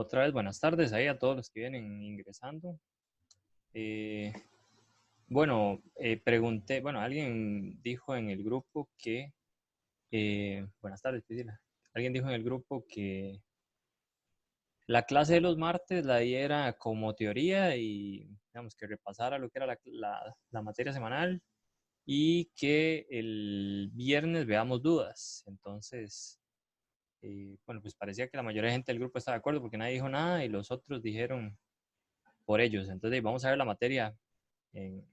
Otra vez, buenas tardes ahí a todos los que vienen ingresando. Eh, Pregunté, alguien dijo en el grupo que, buenas tardes, Priscila. Alguien dijo en el grupo que la clase de los martes la diera como teoría y, digamos, que repasara lo que era la materia semanal y que el viernes veamos dudas. Entonces, pues parecía que la mayoría de gente del grupo estaba de acuerdo porque nadie dijo nada y los otros dijeron por ellos. Entonces, vamos a ver la materia en-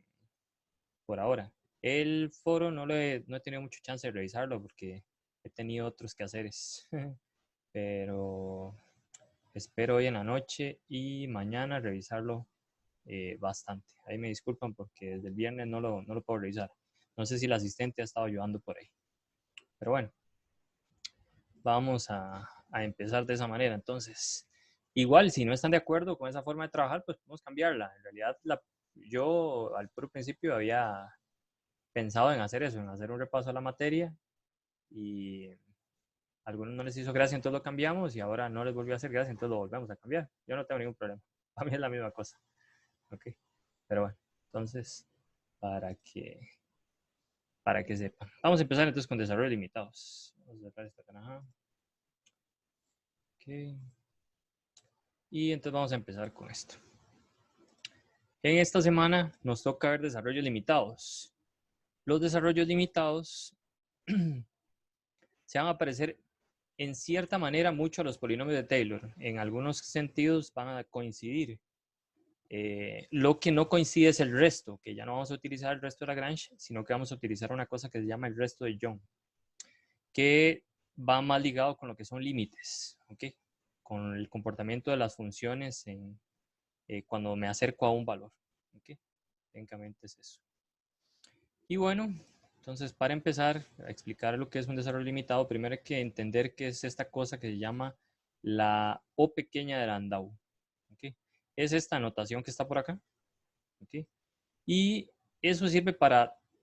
por ahora. El foro no he tenido mucha chance de revisarlo porque he tenido otros quehaceres, pero espero hoy en la noche y mañana revisarlo bastante. Ahí me disculpan porque desde el viernes no lo puedo revisar. No sé si el asistente ha estado ayudando por ahí. Pero bueno, vamos a empezar de esa manera. Entonces, igual, si no están de acuerdo con esa forma de trabajar, pues podemos cambiarla. En realidad, yo al puro principio había pensado en hacer eso, en hacer un repaso a la materia y a algunos no les hizo gracia, entonces lo cambiamos y ahora no les volvió a hacer gracia, entonces lo volvemos a cambiar. Yo no tengo ningún problema. A mí es la misma cosa. ¿Ok? Pero bueno, entonces, para que, para que sepan. Vamos a empezar entonces con desarrollos limitados. Vamos a cerrar esta canaja. Ok. Y entonces vamos a empezar con esto. En esta semana nos toca ver desarrollos limitados. Los desarrollos limitados se van a parecer en cierta manera mucho a los polinomios de Taylor. En algunos sentidos van a coincidir. Lo que no coincide es el resto, que ya no vamos a utilizar el resto de Lagrange, sino que vamos a utilizar una cosa que se llama el resto de Young, que va más ligado con lo que son límites, ¿ok? Con el comportamiento de las funciones cuando me acerco a un valor, ¿ok? Técnicamente es eso. Y bueno, entonces para empezar a explicar lo que es un desarrollo limitado, primero hay que entender qué es esta cosa que se llama la O pequeña de Landau. ¿Okay? Es esta notación que está por acá. ¿Okay? Y eso sirve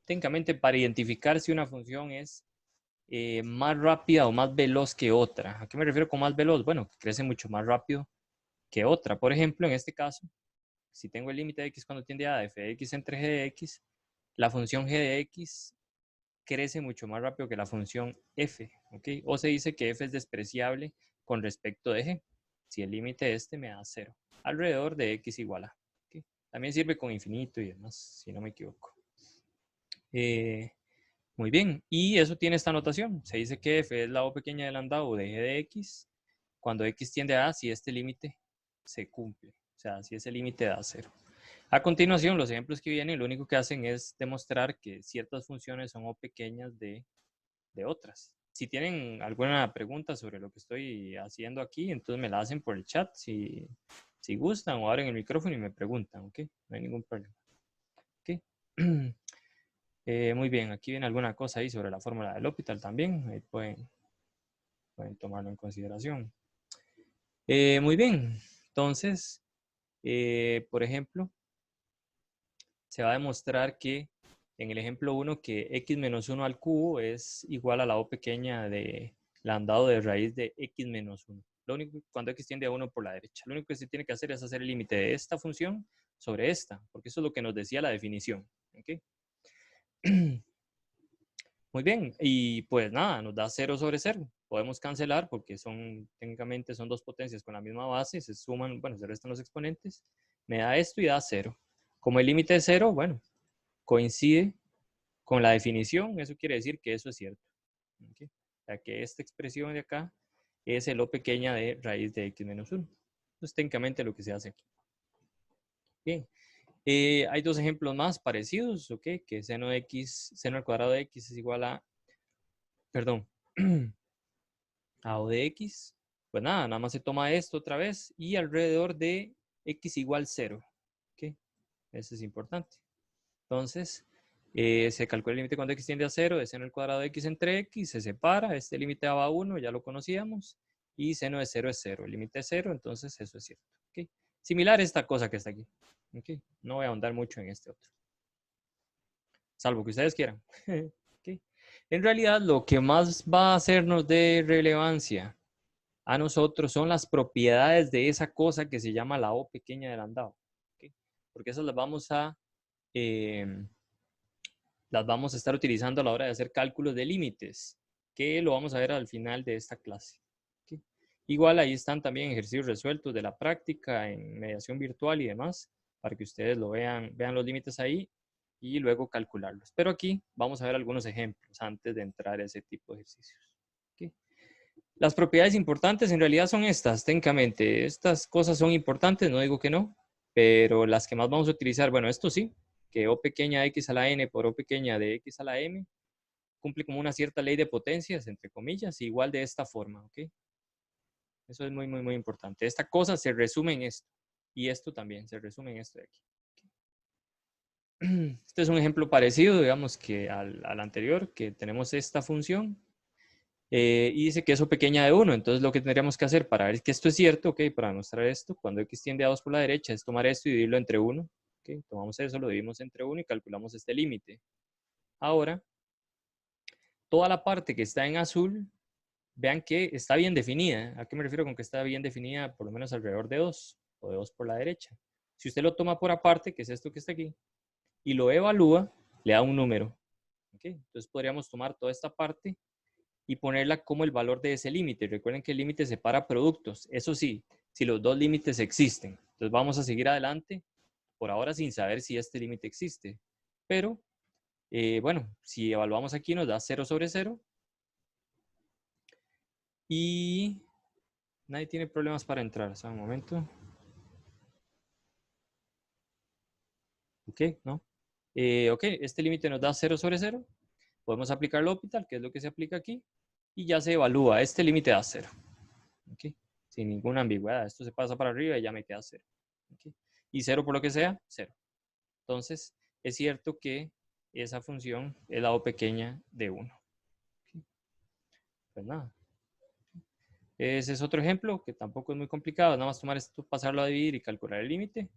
técnicamente para identificar si una función es más rápida o más veloz que otra. ¿A qué me refiero con más veloz? Bueno, que crece mucho más rápido que otra. Por ejemplo, en este caso, si tengo el límite de x cuando tiende a f de x entre g de x, la función g de x crece mucho más rápido que la función f, ¿ok? O se dice que f es despreciable con respecto de g, si el límite de este me da 0, alrededor de x igual a. ¿Okay? También sirve con infinito y demás, si no me equivoco. Muy bien, y eso tiene esta notación. Se dice que f es la o pequeña de Landau de g de x, cuando x tiende a si este límite se cumple, o sea, si ese límite da 0. A continuación, los ejemplos que vienen, lo único que hacen es demostrar que ciertas funciones son o pequeñas de otras. Si tienen alguna pregunta sobre lo que estoy haciendo aquí, entonces me la hacen por el chat si gustan o abren el micrófono y me preguntan, ¿ok? No hay ningún problema. ¿Ok? Muy bien, aquí viene alguna cosa ahí sobre la fórmula del L'Hopital también, ahí pueden tomarlo en consideración. Muy bien, entonces, por ejemplo, se va a demostrar que en el ejemplo 1 que x menos 1 al cubo es igual a la o pequeña de Landau de raíz de x menos 1. Lo único, cuando x tiende a 1 por la derecha, lo único que se tiene que hacer es hacer el límite de esta función sobre esta, porque eso es lo que nos decía la definición. ¿Okay? Muy bien, y pues nada, nos da 0 sobre 0. Podemos cancelar porque técnicamente son dos potencias con la misma base, se suman, bueno, se restan los exponentes, me da esto y da 0. Como el límite es 0, bueno, coincide con la definición, eso quiere decir que eso es cierto. ¿Okay? O sea, que esta expresión de acá es el o pequeña de raíz de x menos 1. Eso es técnicamente lo que se hace aquí. Bien. Hay dos ejemplos más parecidos, ¿ok? Que seno al cuadrado de x es igual a, perdón, a o de x. Pues nada más se toma esto otra vez y alrededor de x igual 0. ¿Ok? Eso es importante. Entonces, se calcula el límite cuando x tiende a 0 de seno al cuadrado de x entre x, se separa, este límite daba 1, ya lo conocíamos, y seno de 0 es 0, el límite es 0, entonces eso es cierto. ¿Okay? Similar a esta cosa que está aquí. ¿Okay? No voy a ahondar mucho en este otro. Salvo que ustedes quieran. ¿Okay? En realidad, lo que más va a hacernos de relevancia a nosotros son las propiedades de esa cosa que se llama la O pequeña del andado. ¿Okay? Porque esas las vamos a estar utilizando a la hora de hacer cálculos de límites, que lo vamos a ver al final de esta clase. ¿Okay? Igual ahí están también ejercicios resueltos de la práctica en mediación virtual y demás, para que ustedes lo vean los límites ahí y luego calcularlos. Pero aquí vamos a ver algunos ejemplos antes de entrar a ese tipo de ejercicios. ¿Okay? Las propiedades importantes en realidad son estas, técnicamente. Estas cosas son importantes, no digo que no, pero las que más vamos a utilizar, bueno, esto sí, que O pequeña de X a la N por O pequeña de X a la M cumple como una cierta ley de potencias, entre comillas, igual de esta forma, ¿ok? Eso es muy, muy, muy importante. Esta cosa se resume en esto, y esto también se resume en esto de aquí. Este es un ejemplo parecido, digamos, que al anterior, que tenemos esta función, y dice que es O pequeña de 1. Entonces lo que tendríamos que hacer para ver que esto es cierto, ok, para demostrar esto, cuando X tiende a 2 por la derecha, es tomar esto y dividirlo entre 1. Ok, tomamos eso, lo dividimos entre 1 y calculamos este límite. Ahora, toda la parte que está en azul, vean que está bien definida. ¿A qué me refiero con que está bien definida? Por lo menos alrededor de 2 o de 2 por la derecha. Si usted lo toma por aparte, que es esto que está aquí, y lo evalúa, le da un número. ¿Okay? Entonces podríamos tomar toda esta parte y ponerla como el valor de ese límite. Recuerden que el límite separa productos. Eso sí, si los dos límites existen. Entonces vamos a seguir adelante, por ahora sin saber si este límite existe. Pero, bueno, si evaluamos aquí nos da 0 sobre 0. Y nadie tiene problemas para entrar. O sea, un momento. Ok, ¿no? Ok, este límite nos da 0 sobre 0. Podemos aplicar el L'Hopital, que es lo que se aplica aquí. Y ya se evalúa. Este límite da 0. Okay. Sin ninguna ambigüedad. Esto se pasa para arriba y ya me queda 0. Okay. Y 0 por lo que sea, 0. Entonces, es cierto que esa función es la O pequeña de 1. Okay. Pues nada. Ese es otro ejemplo que tampoco es muy complicado. Nada más tomar esto, pasarlo a dividir y calcular el límite.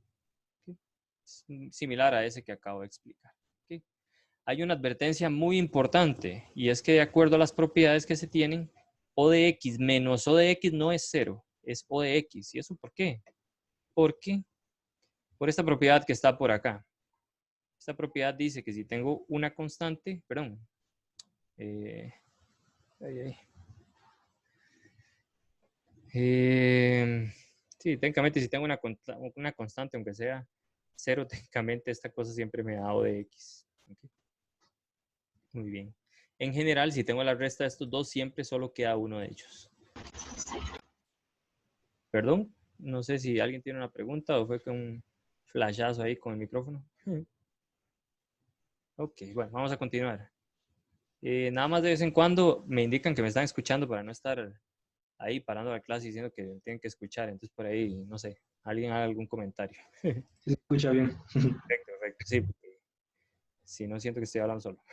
Okay. Es similar a ese que acabo de explicar. Okay. Hay una advertencia muy importante y es que de acuerdo a las propiedades que se tienen, O de X menos O de X no es 0, es O de X. ¿Y eso por qué? Porque por esta propiedad que está por acá. Esta propiedad dice que si tengo una constante, perdón, eh, sí, técnicamente si tengo una constante, aunque sea 0, técnicamente esta cosa siempre me da O de X. ¿Okay? Muy bien. En general, si tengo la resta de estos dos, siempre solo queda uno de ellos. Perdón, no sé si alguien tiene una pregunta o fue con un flashazo ahí con el micrófono. Ok, bueno, vamos a continuar. Nada más de vez en cuando me indican que me están escuchando para no estar ahí parando la clase diciendo que tienen que escuchar. Entonces por ahí, no sé, alguien haga algún comentario. Se escucha bien. Perfecto, perfecto. Sí, porque si no siento que estoy hablando solo.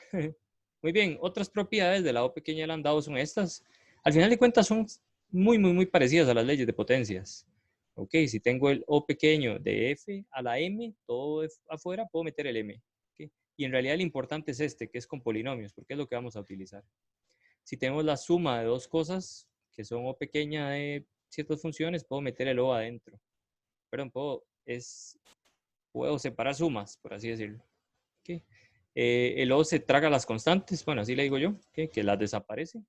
Muy bien, otras propiedades de la O pequeña del andado son estas. Al final de cuentas son muy, muy, muy parecidas a las leyes de potencias. Ok, si tengo el O pequeño de F a la M, todo afuera, puedo meter el M. ¿Okay? Y en realidad lo importante es este, que es con polinomios, porque es lo que vamos a utilizar. Si tenemos la suma de dos cosas, que son O pequeña de ciertas funciones, puedo meter el O adentro. Perdón, puedo separar sumas, por así decirlo. ¿Okay? El O se traga las constantes, bueno, así le digo yo, ¿okay? Que las desaparece.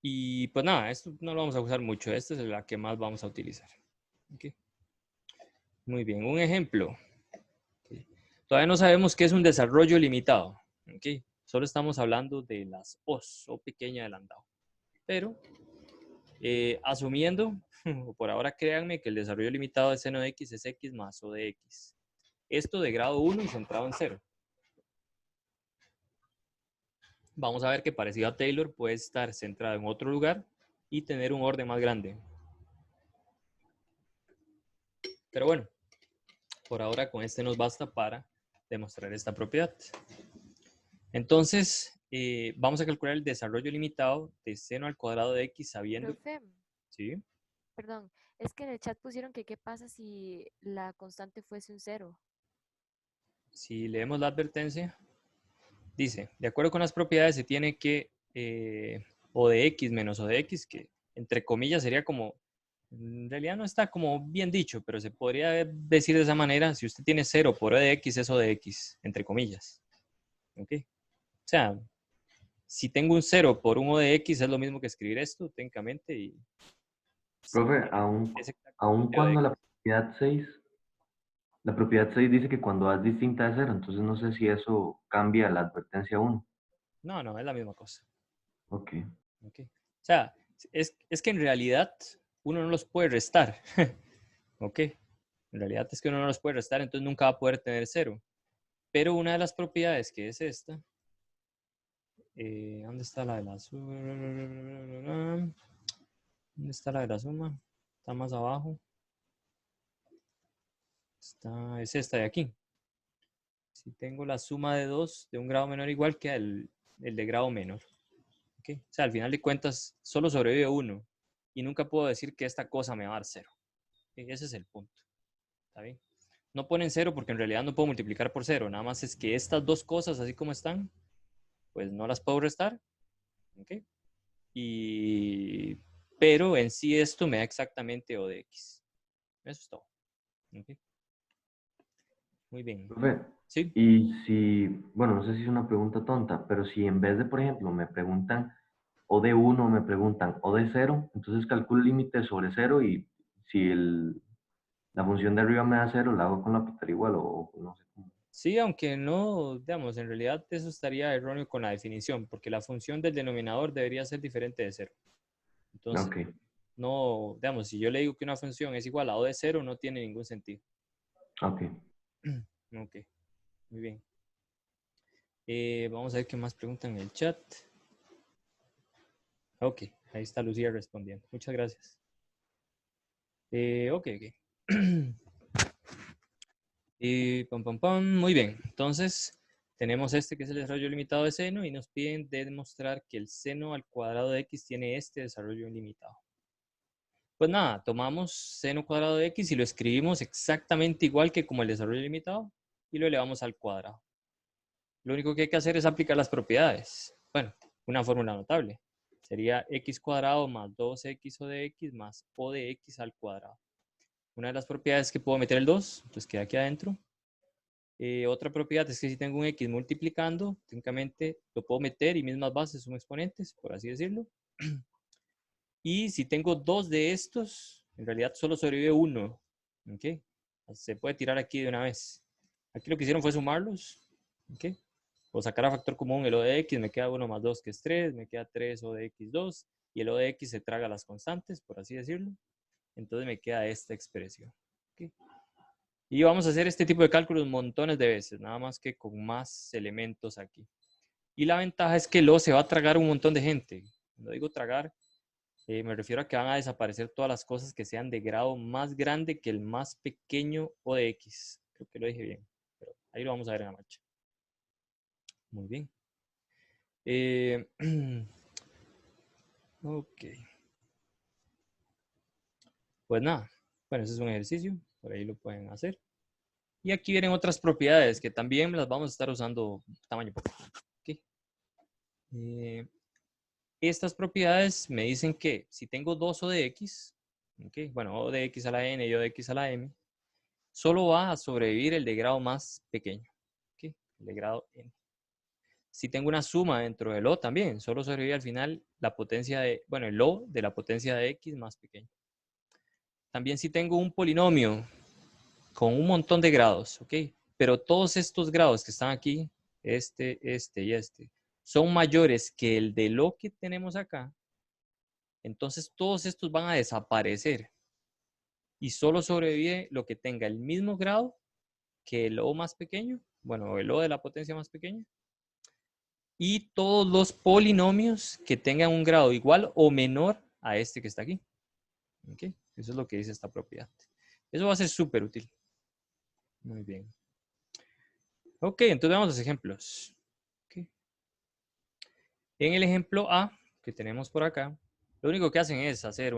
Y pues nada, esto no lo vamos a usar mucho, esta es la que más vamos a utilizar. ¿Okay? Muy bien, un ejemplo. ¿Okay? Todavía no sabemos qué es un desarrollo limitado. ¿Okay? Solo estamos hablando de las O's, O pequeña del andado. Pero, asumiendo, por ahora créanme que el desarrollo limitado de seno de X es X más O de X. Esto de grado 1 y centrado en 0. Vamos a ver que parecido a Taylor puede estar centrado en otro lugar y tener un orden más grande. Pero bueno, por ahora con este nos basta para demostrar esta propiedad. Entonces, vamos a calcular el desarrollo limitado de seno al cuadrado de X sabiendo... Profe, ¿Sí? perdón, es que en el chat pusieron que qué pasa si la constante fuese un cero. Si leemos la advertencia, dice, de acuerdo con las propiedades se tiene que O de X menos O de X, que entre comillas sería como, en realidad no está como bien dicho, pero se podría decir de esa manera, si usted tiene 0 por e de x, es o de x, entre comillas. ¿Ok? O sea, si tengo un 0 por un o de x, es lo mismo que escribir esto técnicamente y Profe, es aun exactamente o de cuando x. la propiedad 6 dice que cuando A es distinta de cero, entonces no sé si eso cambia la advertencia 1. No, no, es la misma cosa. Ok, ¿Ok? O sea, es que en realidad uno no los puede restar. ¿Ok? En realidad es que uno no los puede restar, entonces nunca va a poder tener 0. Pero una de las propiedades que es esta, ¿dónde está la de la suma? ¿Dónde está la de la suma? Está más abajo. Es esta de aquí. Si tengo la suma de 2 de un grado menor igual que el de grado menor. ¿Okay? O sea, al final de cuentas, solo sobrevive 1. Y nunca puedo decir que esta cosa me va a dar 0. ¿Okay? Ese es el punto. ¿Está bien? No ponen 0 porque en realidad no puedo multiplicar por 0. Nada más es que estas dos cosas, así como están, pues no las puedo restar. ¿Okay? Pero en sí esto me da exactamente O de X. Eso es todo. ¿Okay? Muy bien. profe, Sí. y si, bueno, no sé si es una pregunta tonta, pero si en vez de, por ejemplo, me preguntan O de 1, me preguntan O de 0, entonces calculo el límite sobre 0 y si la función de arriba me da 0, la hago con la pizarra igual o no sé cómo. Sí, aunque no, digamos, en realidad eso estaría erróneo con la definición, porque la función del denominador debería ser diferente de 0. Entonces, Ok, no, digamos, si yo le digo que una función es igual a O de 0, no tiene ningún sentido. ok. Ok, muy bien. Vamos a ver qué más preguntan en el chat. Ok, ahí está Lucía respondiendo. Muchas gracias. Ok, ok. Y pam, pam, pam. Muy bien. Entonces, tenemos este que es el desarrollo limitado de seno y nos piden demostrar que el seno al cuadrado de x tiene este desarrollo ilimitado. Pues nada, tomamos seno cuadrado de x y lo escribimos exactamente igual que como el desarrollo limitado y lo elevamos al cuadrado. Lo único que hay que hacer es aplicar las propiedades. Bueno, una fórmula notable. Sería x cuadrado más 2x o de x más o de x al cuadrado. Una de las propiedades es que puedo meter el 2, entonces queda aquí adentro. Otra propiedad es que si tengo un x multiplicando, técnicamente lo puedo meter y mismas bases son exponentes, por así decirlo. Y si tengo dos de estos, en realidad solo sobrevive uno. ¿Okay? Se puede tirar aquí de una vez. Aquí lo que hicieron fue sumarlos. ¿Okay? O sacar a factor común el O de X, me queda 1 más 2 que es 3, me queda 3 O de X2, y el O de X se traga las constantes, por así decirlo. Entonces me queda esta expresión. ¿Okay? Y vamos a hacer este tipo de cálculos montones de veces, nada más que con más elementos aquí. Y la ventaja es que el O se va a tragar un montón de gente. Cuando digo tragar, me refiero a que van a desaparecer todas las cosas que sean de grado más grande que el más pequeño O de X. Creo que lo dije bien, pero ahí lo vamos a ver en la marcha. Muy bien. Ok. Pues nada, bueno, ese es un ejercicio, por ahí lo pueden hacer. Y aquí vienen otras propiedades que también las vamos a estar usando tamaño poco. Okay. Estas propiedades me dicen que si tengo dos O de X, okay, bueno, O de X a la N y O de X a la M, solo va a sobrevivir el de grado más pequeño, okay, el de grado N. Si tengo una suma dentro del O también, solo sobrevive al final la potencia de, bueno, el O de la potencia de X más pequeño. También si tengo un polinomio con un montón de grados, ¿ok? Pero todos estos grados que están aquí, este y este, son mayores que el de lo que tenemos acá, entonces todos estos van a desaparecer y solo sobrevive lo que tenga el mismo grado que el O más pequeño, bueno, el O de la potencia más pequeña, y todos los polinomios que tengan un grado igual o menor a este que está aquí. ¿Ok? Eso es lo que dice esta propiedad. Eso va a ser súper útil. Muy bien. Ok, entonces veamos los ejemplos. Okay. En el ejemplo A, que tenemos por acá, lo único que hacen es hacer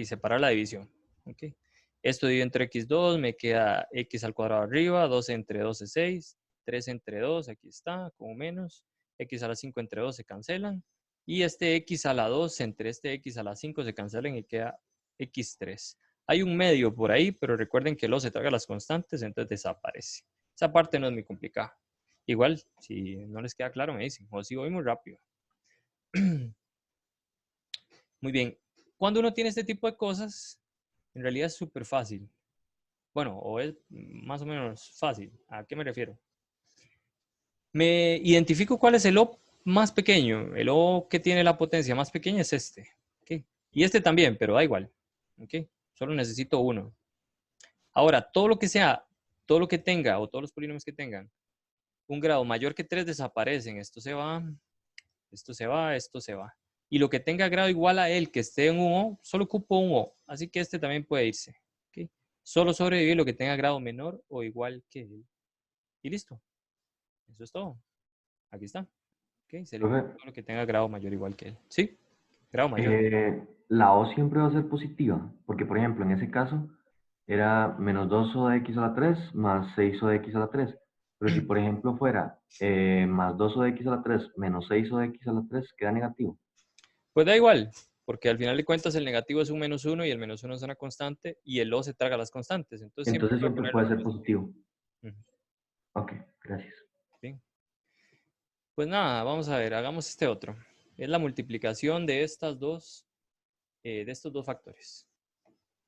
separar la división. Okay. Esto divido entre x2, me queda x al cuadrado arriba, 2 entre 2 es 6, 3 entre 2, aquí está, como menos, x a la 5 entre 2 se cancelan, Y este x a la 2 entre este x a la 5 se cancelan y queda x3. Hay un medio por ahí, pero recuerden que el O se traga las constantes, entonces desaparece. Esa parte no es muy complicada. Igual, si no les queda claro, me dicen, o si voy muy rápido. Muy bien. Cuando uno tiene este tipo de cosas, en realidad es súper fácil. Bueno, o es más o menos fácil. ¿A qué me refiero? Me identifico cuál es el O más pequeño. El O que tiene la potencia más pequeña es este. ¿Okay? Y este también, pero da igual. ¿Okay? Solo necesito uno. Ahora, todo lo que sea, todo lo que tenga o todos los polinomios que tengan un grado mayor que 3 desaparecen. Esto se va, esto se va, esto se va. Y lo que tenga grado igual a él, que esté en un O, solo ocupo un O. Así que este también puede irse. ¿Okay? Solo sobrevive lo que tenga grado menor o igual que él. Y listo. Eso es todo. Aquí está. ¿Okay? Se elimina Profe, todo lo que tenga grado mayor o igual que él. ¿Sí? Grado mayor. la O siempre va a ser positiva, porque por ejemplo, en ese caso era menos 2O de x a la 3 más 6O de x a la 3. Pero si por ejemplo fuera más 2O de x a la 3 menos 6O de x a la 3, queda negativo. Pues da igual, porque al final de cuentas el negativo es un menos uno y el menos uno es una constante y el O se traga las constantes. Entonces siempre Entonces puede siempre ponerlo puede en ser positivo. positivo. Ujú. Ok, gracias. Bien. Pues nada, vamos a ver, hagamos este otro. Es la multiplicación de de estos dos factores.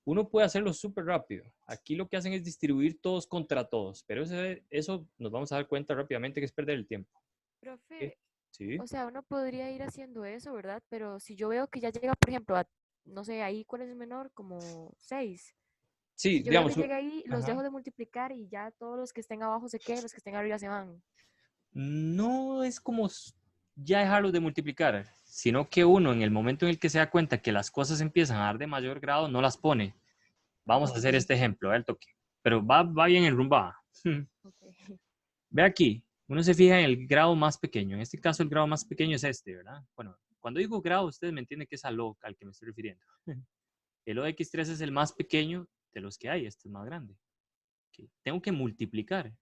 Uno puede hacerlo súper rápido. Aquí lo que hacen es distribuir todos contra todos, pero eso nos vamos a dar cuenta rápidamente que es perder el tiempo. ¿Ok? Profe, Sí. o sea, uno podría ir haciendo eso, ¿verdad? Pero si yo veo que ya llega, por ejemplo, a, no sé, ahí, ¿cuál es el menor? Como 6. Sí, Si yo veo que digamos, llega ahí, los ajá. dejo de multiplicar y ya todos los que estén abajo se quedan, los que estén arriba se van. No es como ya dejarlo de multiplicar, sino que uno en el momento en el que se da cuenta que las cosas empiezan a dar de mayor grado, no las pone. Vamos a Ok, hacer este ejemplo, el toque. Pero va bien el rumba. ok. Ve aquí, uno se fija en el grado más pequeño. En este caso, el grado más pequeño es este, ¿verdad? Bueno, cuando digo grado, ustedes me entienden que es al que me estoy refiriendo. El O de X3 es el más pequeño de los que hay. Este es más grande. ¿Okay? Tengo que multiplicar.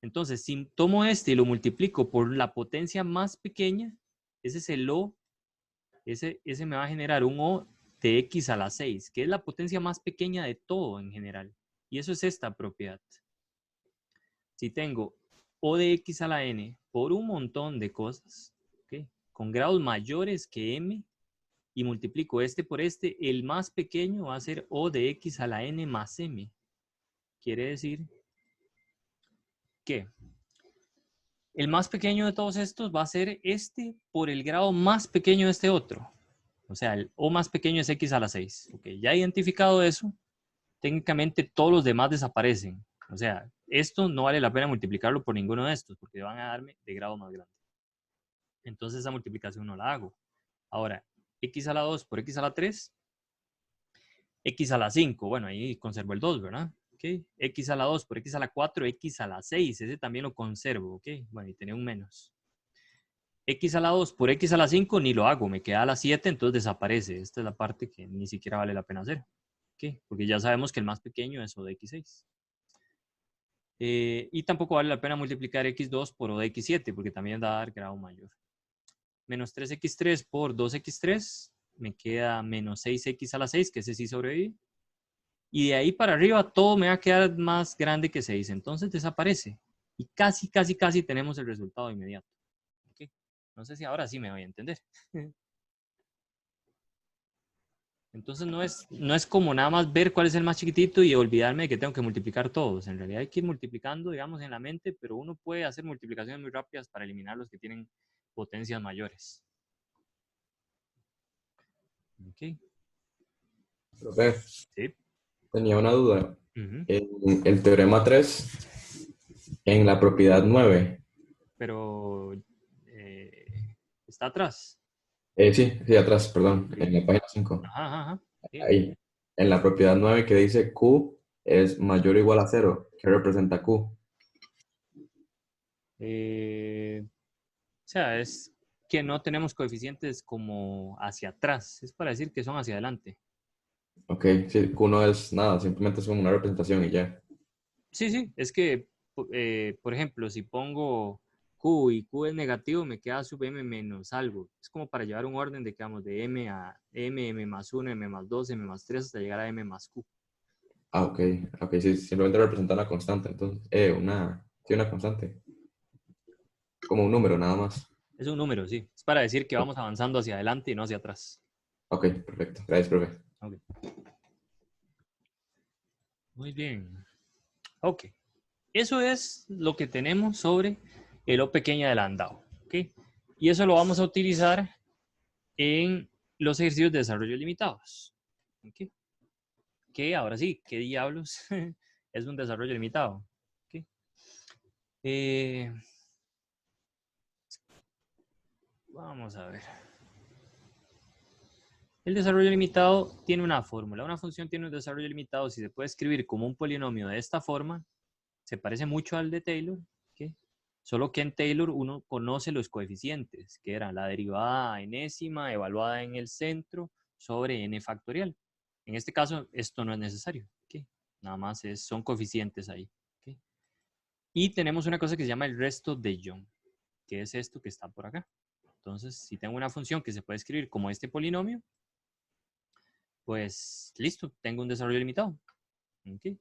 Entonces, si tomo este y lo multiplico por la potencia más pequeña, ese es el O, ese me va a generar un O de X a la 6, que es la potencia más pequeña de todo en general. Y eso es esta propiedad. Si tengo O de X a la N por un montón de cosas, ¿okay? Con grados mayores que M, y multiplico este por este, el más pequeño va a ser O de X a la N más M. Quiere decir que el más pequeño de todos estos va a ser este por el grado más pequeño de este otro. O sea, el O más pequeño es X a la 6. Okay, ya identificado eso, técnicamente todos los demás desaparecen. O sea, esto no vale la pena multiplicarlo por ninguno de estos, porque van a darme de grado más grande. Entonces esa multiplicación no la hago. Ahora, X a la 2 por X a la 3, X a la 5, bueno, ahí conservo el 2, ¿verdad? Okay. X a la 2 por X a la 4, X a la 6, ese también lo conservo, ¿ok? Bueno, y tiene un menos. X a la 2 por X a la 5 ni lo hago, me queda a la 7, entonces desaparece. Esta es la parte que ni siquiera vale la pena hacer. ¿Okay? Porque ya sabemos que el más pequeño es O de X6. Y tampoco vale la pena multiplicar X2 por O de X7, porque también va a dar grado mayor. Menos 3X3 por 2X3, me queda menos 6X a la 6, que ese sí sobrevive. Y de ahí para arriba todo me va a quedar más grande que 6, entonces desaparece. Y casi tenemos el resultado inmediato. ¿Okay? No sé si ahora sí me voy a entender. Entonces no es como nada más ver cuál es el más chiquitito y olvidarme de que tengo que multiplicar todos. En realidad hay que ir multiplicando, digamos, en la mente, pero uno puede hacer multiplicaciones muy rápidas para eliminar los que tienen potencias mayores. ¿Ok? Profe, Sí. tenía una duda. Ujú. En el teorema 3, en la propiedad 9, Pero está atrás. sí, atrás, perdón, Ok. en la página 5. Ajá, ajá, ajá. Sí. Ahí, en la propiedad 9 que dice Q es mayor o igual a 0, ¿qué representa Q? O sea, es que no tenemos coeficientes como hacia atrás. Es para decir que son hacia adelante. Ok, sí, Q no es nada, simplemente es como una representación y ya. Sí, sí, es que, por ejemplo, si pongo Q y Q es negativo, me queda sub M menos algo. Es como para llevar un orden de que vamos de M a M, M más 1, M más 2, M más 3 hasta llegar a M más Q. Ah, ok. Ok, sí, simplemente representa una constante, entonces. Sí, una constante. Como un número, nada más. Es un número, sí. Es para decir que vamos avanzando hacia adelante y no hacia atrás. Ok, perfecto. Gracias, profe. Ok. Muy bien. Ok. Eso es lo que tenemos sobre el O pequeña del andado. ¿Ok? Y eso lo vamos a utilizar en los ejercicios de desarrollo limitados. ¿Ok? Que ahora sí, ¿qué diablos es un desarrollo limitado? ¿Ok? Vamos a ver. El desarrollo limitado tiene una fórmula. Una función tiene un desarrollo limitado si se puede escribir como un polinomio de esta forma. Se parece mucho al de Taylor, ¿okay? Solo que en Taylor uno conoce los coeficientes, que era la derivada enésima evaluada en el centro sobre n factorial. En este caso, esto no es necesario, ¿okay? Nada más son coeficientes ahí. ¿Okay? Y tenemos una cosa que se llama el resto de Young, que es esto que está por acá. Entonces, si tengo una función que se puede escribir como este polinomio, pues listo, tengo un desarrollo limitado. ¿Okay?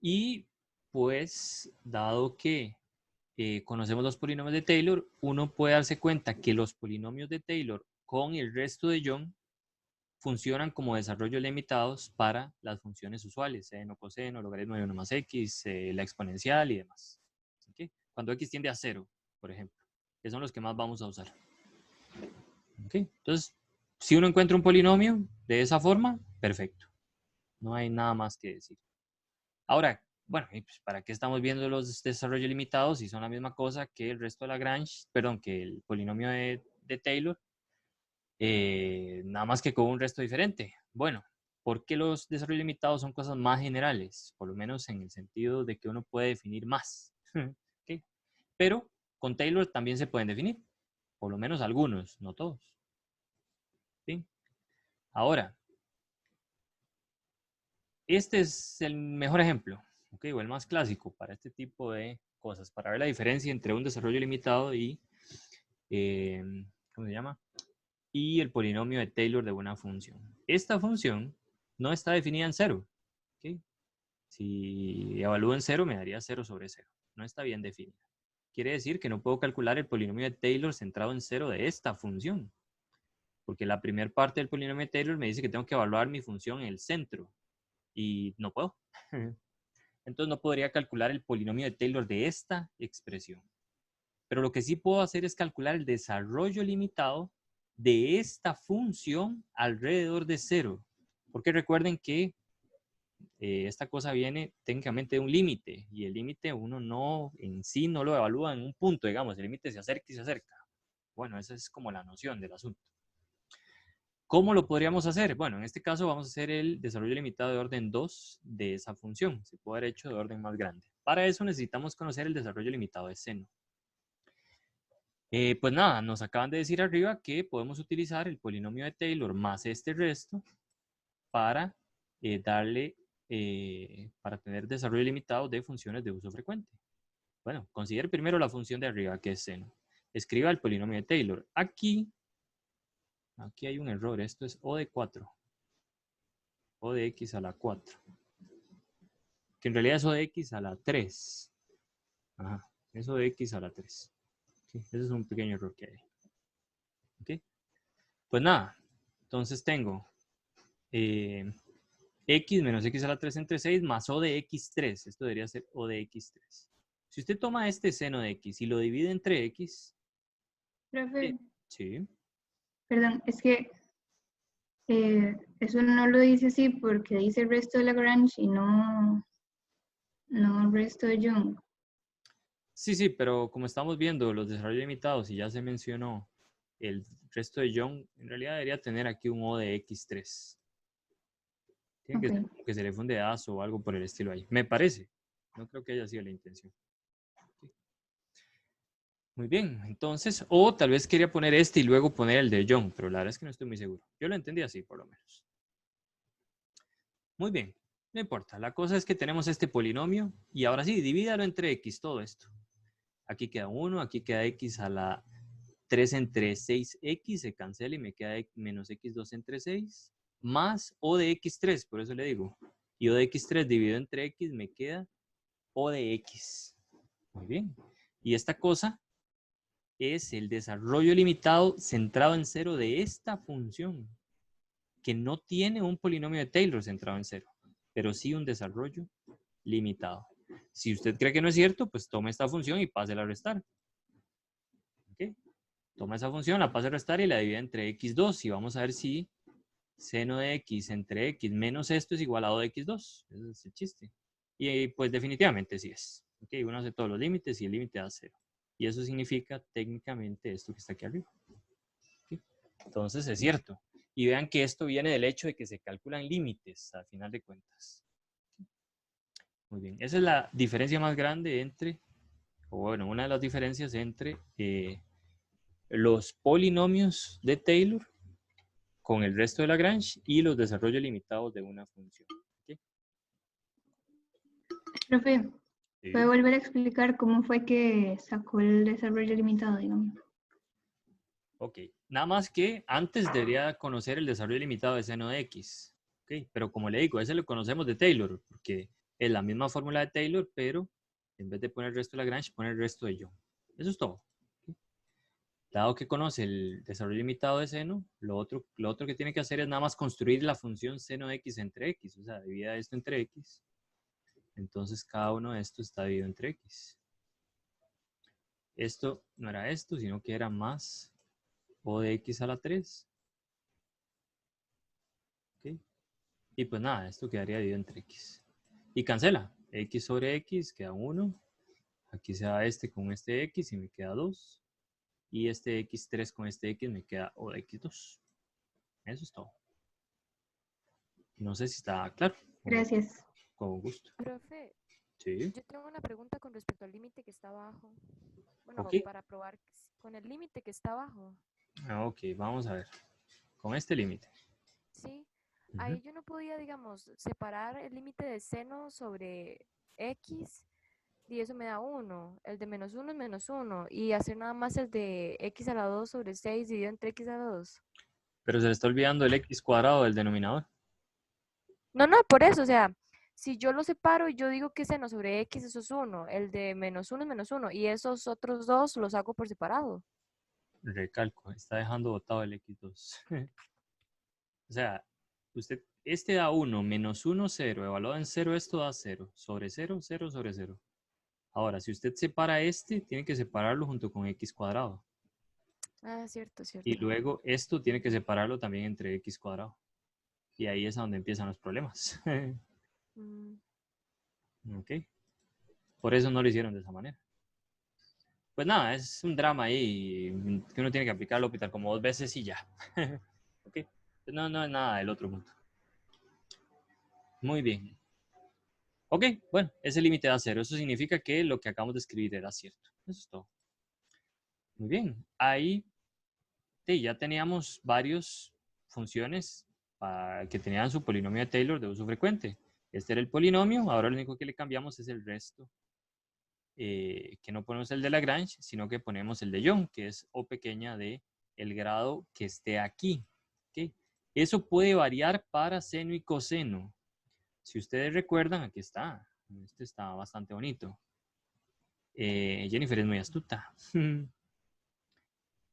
Y pues, dado que conocemos los polinomios de Taylor, uno puede darse cuenta que los polinomios de Taylor con el resto de Young funcionan como desarrollos limitados para las funciones usuales, seno, coseno, logaritmo de 1 más x, la exponencial y demás. ¿Okay? Cuando x tiende a 0, por ejemplo, que son los que más vamos a usar. ¿Okay? Entonces, si uno encuentra un polinomio de esa forma, perfecto. No hay nada más que decir. Ahora, bueno, pues, ¿para qué estamos viendo los desarrollos limitados si son la misma cosa que el resto de Lagrange, perdón, que el polinomio de Taylor, nada más que con un resto diferente? Bueno, porque los desarrollos limitados son cosas más generales, por lo menos en el sentido de que uno puede definir más. ¿Okay? Pero con Taylor también se pueden definir, por lo menos algunos, no todos. ¿Sí? Ahora, este es el mejor ejemplo, ¿okay? O el más clásico para este tipo de cosas, para ver la diferencia entre un desarrollo limitado y, ¿cómo se llama? Y el polinomio de Taylor de una función. Esta función no está definida en 0. ¿Okay? Si evalúo en 0, me daría 0 sobre 0. No está bien definida. Quiere decir que no puedo calcular el polinomio de Taylor centrado en 0 de esta función. Porque la primera parte del polinomio de Taylor me dice que tengo que evaluar mi función en el centro. Y no puedo. Entonces no podría calcular el polinomio de Taylor de esta expresión. Pero lo que sí puedo hacer es calcular el desarrollo limitado de esta función alrededor de 0. Porque recuerden que esta cosa viene técnicamente de un límite. Y el límite uno no en sí no lo evalúa en un punto, digamos. El límite se acerca y se acerca. Bueno, esa es como la noción del asunto. ¿Cómo lo podríamos hacer? Bueno, en este caso vamos a hacer el desarrollo limitado de orden 2 de esa función. Se puede haber hecho de orden más grande. Para eso necesitamos conocer el desarrollo limitado de seno. Pues nada, nos acaban de decir arriba que podemos utilizar el polinomio de Taylor más este resto para para tener desarrollo limitado de funciones de uso frecuente. Bueno, considere primero la función de arriba, que es seno. Escriba el polinomio de Taylor. Aquí hay un error. Esto es O de 4. O de x a la 4. Que en realidad es O de x a la 3. Ajá, es O de x a la 3. ¿Sí? Ese es un pequeño error que hay. ¿Okay? Pues nada, entonces tengo x menos x a la 3 entre 6 más O de x3. Esto debería ser O de x3. Si usted toma este seno de x y lo divide entre x... Profe, sí. perdón, es que eso no lo dice así porque dice el resto de Lagrange y no el resto de Young. Sí, pero como estamos viendo los desarrollos limitados y ya se mencionó el resto de Young, en realidad debería tener aquí un O de x3. Tiene que ser como que se le funde ASO o algo por el estilo ahí. Me parece. No creo que haya sido la intención. Muy bien, entonces, o tal vez quería poner este y luego poner el de Young, pero la verdad es que no estoy muy seguro. Yo lo entendí así, por lo menos. Muy bien, no importa. La cosa es que tenemos este polinomio y ahora sí, divídalo entre x, todo esto. Aquí queda 1, aquí queda x a la 3 entre 6x, se cancela y me queda menos x2 entre 6, más o de x3, por eso le digo. Y o de x3 dividido entre x me queda o de x. Muy bien. Y esta cosa es el desarrollo limitado centrado en cero de esta función, que no tiene un polinomio de Taylor centrado en cero, pero sí un desarrollo limitado. Si usted cree que no es cierto, pues tome esta función y pásela a restar. ¿Okay? Toma esa función, la pasa a restar y la divide entre x2 y vamos a ver si seno de x entre x menos esto es igual a o de x2. Ese es el chiste. Y pues definitivamente sí es. ¿Okay? Uno hace todos los límites y el límite da 0. Y eso significa técnicamente esto que está aquí arriba. ¿Okay? Entonces es cierto. Y vean que esto viene del hecho de que se calculan límites al final de cuentas. Muy bien. Esa es la diferencia más grande entre, o bueno, una de las diferencias entre los polinomios de Taylor con el resto de Lagrange y los desarrollos limitados de una función. ¿Okay? Profe, Sí. ¿puede volver a explicar cómo fue que sacó el desarrollo limitado, digamos? Ok, nada más que antes debería conocer el desarrollo limitado de seno de x. Okay, pero como le digo, ese lo conocemos de Taylor, porque es la misma fórmula de Taylor, pero en vez de poner el resto de Lagrange, pone el resto de Young. Eso es todo. Okay. Dado que conoce el desarrollo limitado de seno, lo otro que tiene que hacer es nada más construir la función seno de x entre x, o sea, divida esto entre x. Entonces cada uno de estos está dividido entre x. Esto no era esto, sino que era más o de x a la 3. ¿Okay? Y pues nada, esto quedaría dividido entre x. Y cancela. X sobre x queda 1. Aquí se da este con este x y me queda 2. Y este x3 con este x me queda o de x2. Eso es todo. No sé si está claro. Gracias. Con gusto. Profe, Sí. yo tengo una pregunta con respecto al límite que está abajo. Bueno, Ok. para probar con el límite que está abajo. Ok, vamos a ver. Con este límite. Sí, ahí yo no podía, digamos, separar el límite de seno sobre x y eso me da 1. El de menos 1 es menos 1. Y hacer nada más el de x a la 2 sobre 6 dividido entre x a la 2. Pero se le está olvidando el x cuadrado del denominador. No, no, por eso, o sea, si yo lo separo y yo digo que seno sobre x, eso es 1. El de menos 1 es menos 1. Y esos otros dos los hago por separado. Recalco, está dejando botado el x2. O sea, usted, este da 1, menos 1, 0. Evaluado en 0, esto da 0. Sobre 0, 0 sobre 0. Ahora, si usted separa este, tiene que separarlo junto con x cuadrado. Ah, cierto, cierto. Y luego esto tiene que separarlo también entre x cuadrado. Y ahí es a donde empiezan los problemas. Ok. Por eso no lo hicieron de esa manera. Pues nada, es un drama ahí que uno tiene que aplicar al hospital como 2 veces y ya. Ok. No, no es nada del otro mundo. Muy bien. Ok, bueno, ese límite da 0. Eso significa que lo que acabamos de escribir era cierto. Eso es todo. Muy bien. Ahí sí, ya teníamos varias funciones que tenían su polinomio de Taylor de uso frecuente. Este era el polinomio. Ahora lo único que le cambiamos es el resto. Que no ponemos el de Lagrange, sino que ponemos el de Young, que es O pequeña de el grado que esté aquí. ¿Okay? Eso puede variar para seno y coseno. Si ustedes recuerdan, aquí está. Este está bastante bonito. Jennifer es muy astuta.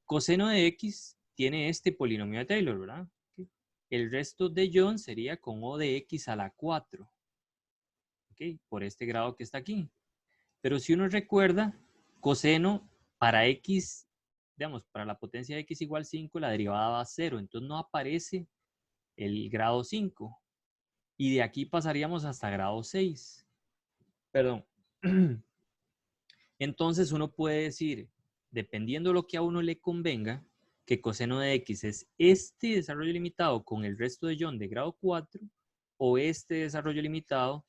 Coseno de x tiene este polinomio de Taylor, ¿verdad? ¿Okay? El resto de Young sería con O de x a la 4. ¿Okay? Por este grado que está aquí. Pero si uno recuerda, coseno para x, digamos, para la potencia de x igual 5, la derivada va a 0. Entonces no aparece el grado 5. Y de aquí pasaríamos hasta grado 6. Perdón. Entonces uno puede decir, dependiendo de lo que a uno le convenga, que coseno de x es este desarrollo limitado con el resto de Young de grado 4 o este desarrollo limitado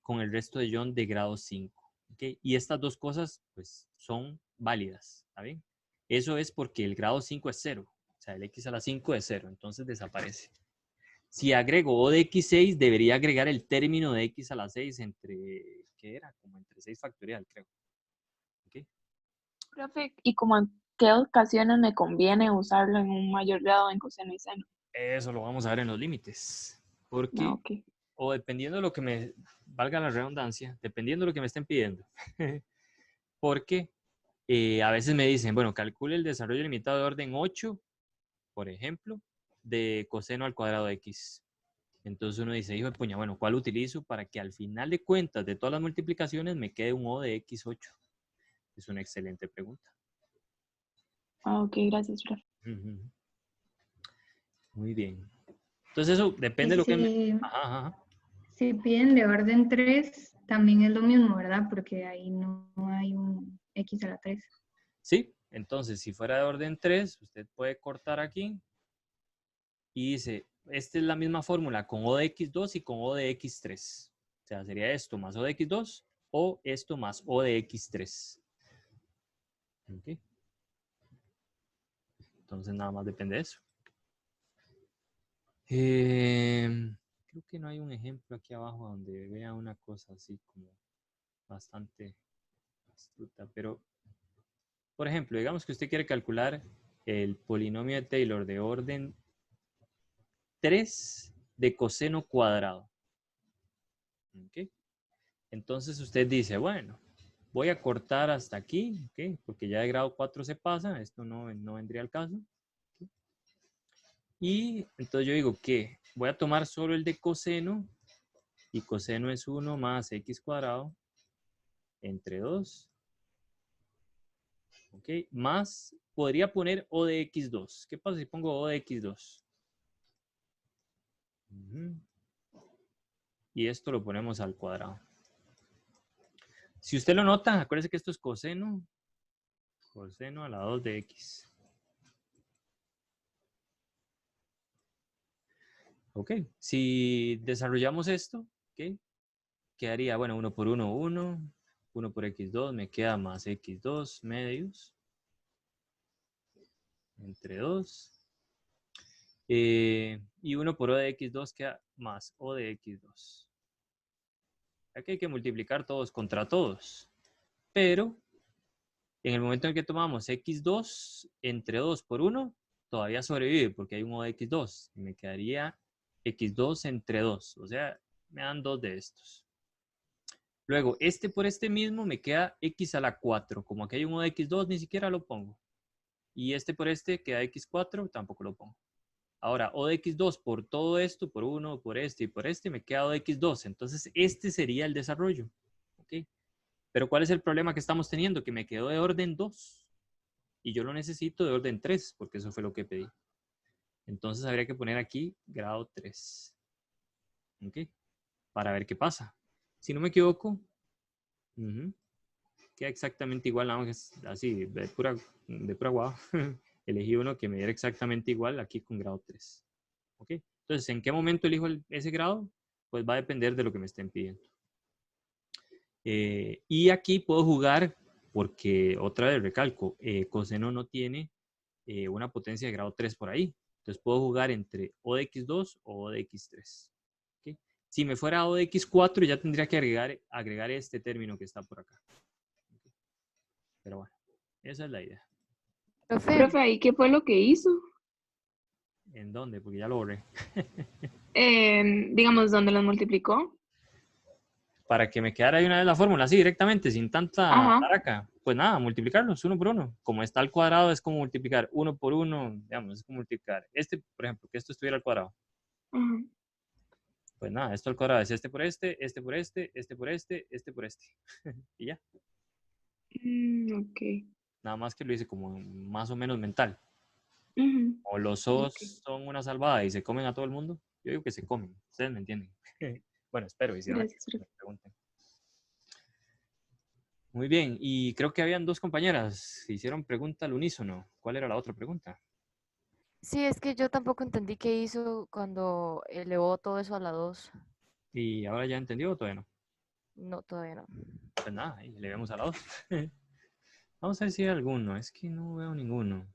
con el resto de Young de grado 5. ¿Okay? Y estas dos cosas pues son válidas. ¿Está bien? Eso es porque el grado 5 es 0. O sea, el x a la 5 es 0. Entonces desaparece. Si agrego O de x6, debería agregar el término de x a la 6 entre, ¿qué era? Como entre 6 factorial, creo. Profe, ¿y como en qué ocasiones me conviene usarlo en un mayor grado en coseno y seno? Eso lo vamos a ver en los límites. Ah, Porque, ok. o dependiendo de lo que me, valga la redundancia, dependiendo de lo que me estén pidiendo. Porque a veces me dicen, bueno, calcule el desarrollo limitado de orden 8, por ejemplo, de coseno al cuadrado de x. Entonces uno dice, hijo de puña, bueno, ¿cuál utilizo para que al final de cuentas de todas las multiplicaciones me quede un O de x8? Es una excelente pregunta. Ah, ok, gracias, profe. Ujú. Muy bien. Entonces eso depende Y de lo que me... si, Ajá, ajá. si piden de orden 3, también es lo mismo, ¿verdad? Porque ahí no hay un x a la 3. Sí, entonces si fuera de orden 3, usted puede cortar aquí y dice, esta es la misma fórmula con O de x2 y con O de x3. O sea, sería esto más O de x2 o esto más O de x3. ¿Okay? Entonces nada más depende de eso. Creo que no hay un ejemplo aquí abajo donde vea una cosa así como bastante astuta, pero por ejemplo, digamos que usted quiere calcular el polinomio de Taylor de orden 3 de coseno cuadrado. ¿Okay? Entonces usted dice, bueno, voy a cortar hasta aquí, ¿okay? Porque ya de grado 4 se pasa, esto no vendría al caso. ¿Okay? Y entonces yo digo que voy a tomar solo el de coseno, y coseno es 1 más x cuadrado entre 2. ¿Ok? Más, podría poner O de x2. ¿Qué pasa si pongo O de x2? Y esto lo ponemos al cuadrado. Si usted lo nota, acuérdese que esto es coseno a la 2 de x. Ok, si desarrollamos esto, ¿ok? Quedaría, bueno, 1 por 1, 1. 1 por x2 me queda más x2 medios entre 2. Y 1 por O de x2 queda más O de x2. Aquí hay que multiplicar todos contra todos. Pero en el momento en que tomamos x2 entre 2 por 1, todavía sobrevive porque hay un O de x2. Y me quedaría x2 entre 2. O sea, me dan 2 de estos. Luego, este por este mismo me queda x a la 4. Como aquí hay un O de x2, ni siquiera lo pongo. Y este por este queda x4, tampoco lo pongo. Ahora, O de x2 por todo esto, por 1, por este y por este, me queda O de x2. Entonces, este sería el desarrollo. ¿Ok? Pero ¿cuál es el problema que estamos teniendo? Que me quedó de orden 2 y yo lo necesito de orden 3 porque eso fue lo que pedí. Entonces habría que poner aquí grado 3. ¿Ok? Para ver qué pasa. Si no me equivoco, queda exactamente igual, nada más así, de pura guava. Elegí uno que me diera exactamente igual aquí con grado 3. ¿Ok? Entonces, ¿en qué momento elijo ese grado? Pues va a depender de lo que me estén pidiendo. Y aquí puedo jugar, porque otra vez recalco, coseno no tiene una potencia de grado 3 por ahí. Entonces puedo jugar entre O de x2 o O de x3. ¿Okay? Si me fuera O de x4, ya tendría que agregar este término que está por acá. ¿Okay? Pero bueno, esa es la idea. Profe, ¿ahí qué fue lo que hizo? ¿En dónde? Porque ya lo borré. Digamos, ¿dónde los multiplicó? Para que me quedara de una vez la fórmula, así directamente, sin tanta taraca. Pues nada, multiplicarlos uno por uno. Como está al cuadrado, es como multiplicar uno por uno, digamos, es como multiplicar. Este, por ejemplo, que esto estuviera al cuadrado. Pues nada, esto al cuadrado es este por este, este por este, este por este, este por este. Y ya. Ok. Nada más que lo hice como más o menos mental. O los Ok. son una salvada y se comen a todo el mundo. Yo digo que se comen. Ustedes me entienden. Bueno, espero. Y si no, Gracias, me profe. pregunten. Muy bien. Y creo que habían dos compañeras. Hicieron pregunta al unísono. ¿Cuál era la otra pregunta? Sí, es que yo tampoco entendí qué hizo cuando elevó todo eso a la 2. ¿Y ahora ya entendió o todavía no? No, todavía no. Pues nada, ahí le vemos a la 2. Vamos a ver si hay alguno. Es que no veo ninguno.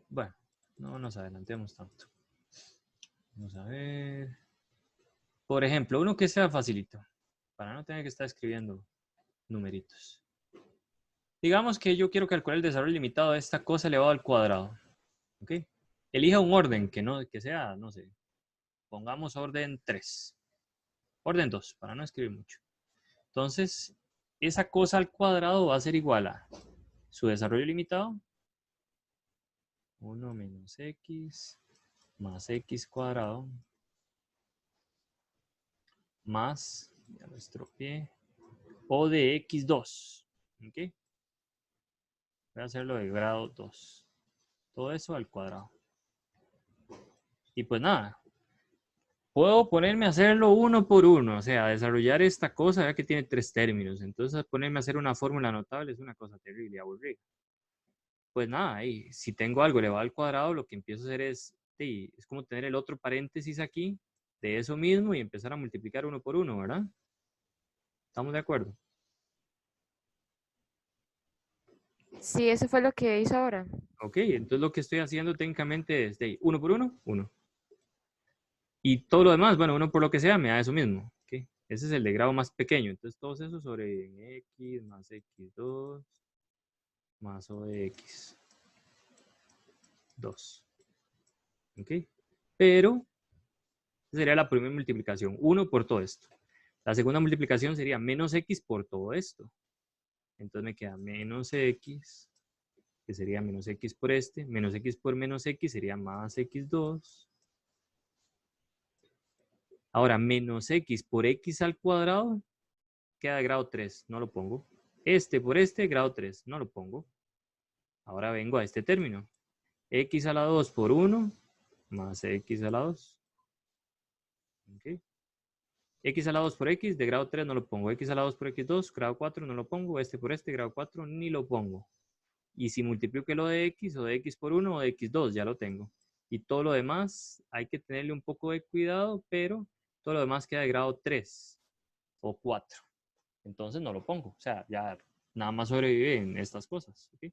Bueno, no nos adelantemos tanto. Vamos a ver. Por ejemplo, uno que sea facilito. Para no tener que estar escribiendo numeritos. Digamos que yo quiero calcular el desarrollo limitado de esta cosa elevado al cuadrado. ¿Ok? Elija un orden que sea, no sé, pongamos orden 3. Orden 2, para no escribir mucho. Entonces, esa cosa al cuadrado va a ser igual a su desarrollo limitado, 1 menos x más x cuadrado, más, ya lo estropeé, o de x2. ¿Ok? Voy a hacerlo de grado 2. Todo eso al cuadrado. Y pues nada, puedo ponerme a hacerlo uno por uno, o sea, desarrollar esta cosa, ya que tiene 3 términos. Entonces, ponerme a hacer una fórmula notable es una cosa terrible y aburrida. Pues nada, y si tengo algo elevado al cuadrado, lo que empiezo a hacer es como tener el otro paréntesis aquí de eso mismo y empezar a multiplicar uno por uno, ¿verdad? ¿Estamos de acuerdo? Sí, eso fue lo que hizo ahora. Ok, entonces lo que estoy haciendo técnicamente es uno por uno, uno. Y todo lo demás, bueno, uno por lo que sea, me da eso mismo. ¿Okay? Ese es el de grado más pequeño. Entonces, todos esos sobre x más x2 más o de x. 2. ¿Ok? Pero, esa sería la primera multiplicación. 1 por todo esto. La segunda multiplicación sería menos x por todo esto. Entonces me queda menos x, que sería menos x por este. Menos x por menos x sería más x2. Ahora, menos x por x al cuadrado queda de grado 3. No lo pongo. Este por este, grado 3. No lo pongo. Ahora vengo a este término. X a la 2 por 1 más x a la 2. ¿Okay? X a la 2 por x, de grado 3 no lo pongo. X a la 2 por x2, grado 4 no lo pongo. Este por este, grado 4, ni lo pongo. Y si multiplico lo de x, o de x por 1 o de x2, ya lo tengo. Y todo lo demás hay que tenerle un poco de cuidado, pero todo lo demás queda de grado 3 o 4. Entonces no lo pongo. O sea, ya nada más sobrevive en estas cosas. ¿Okay?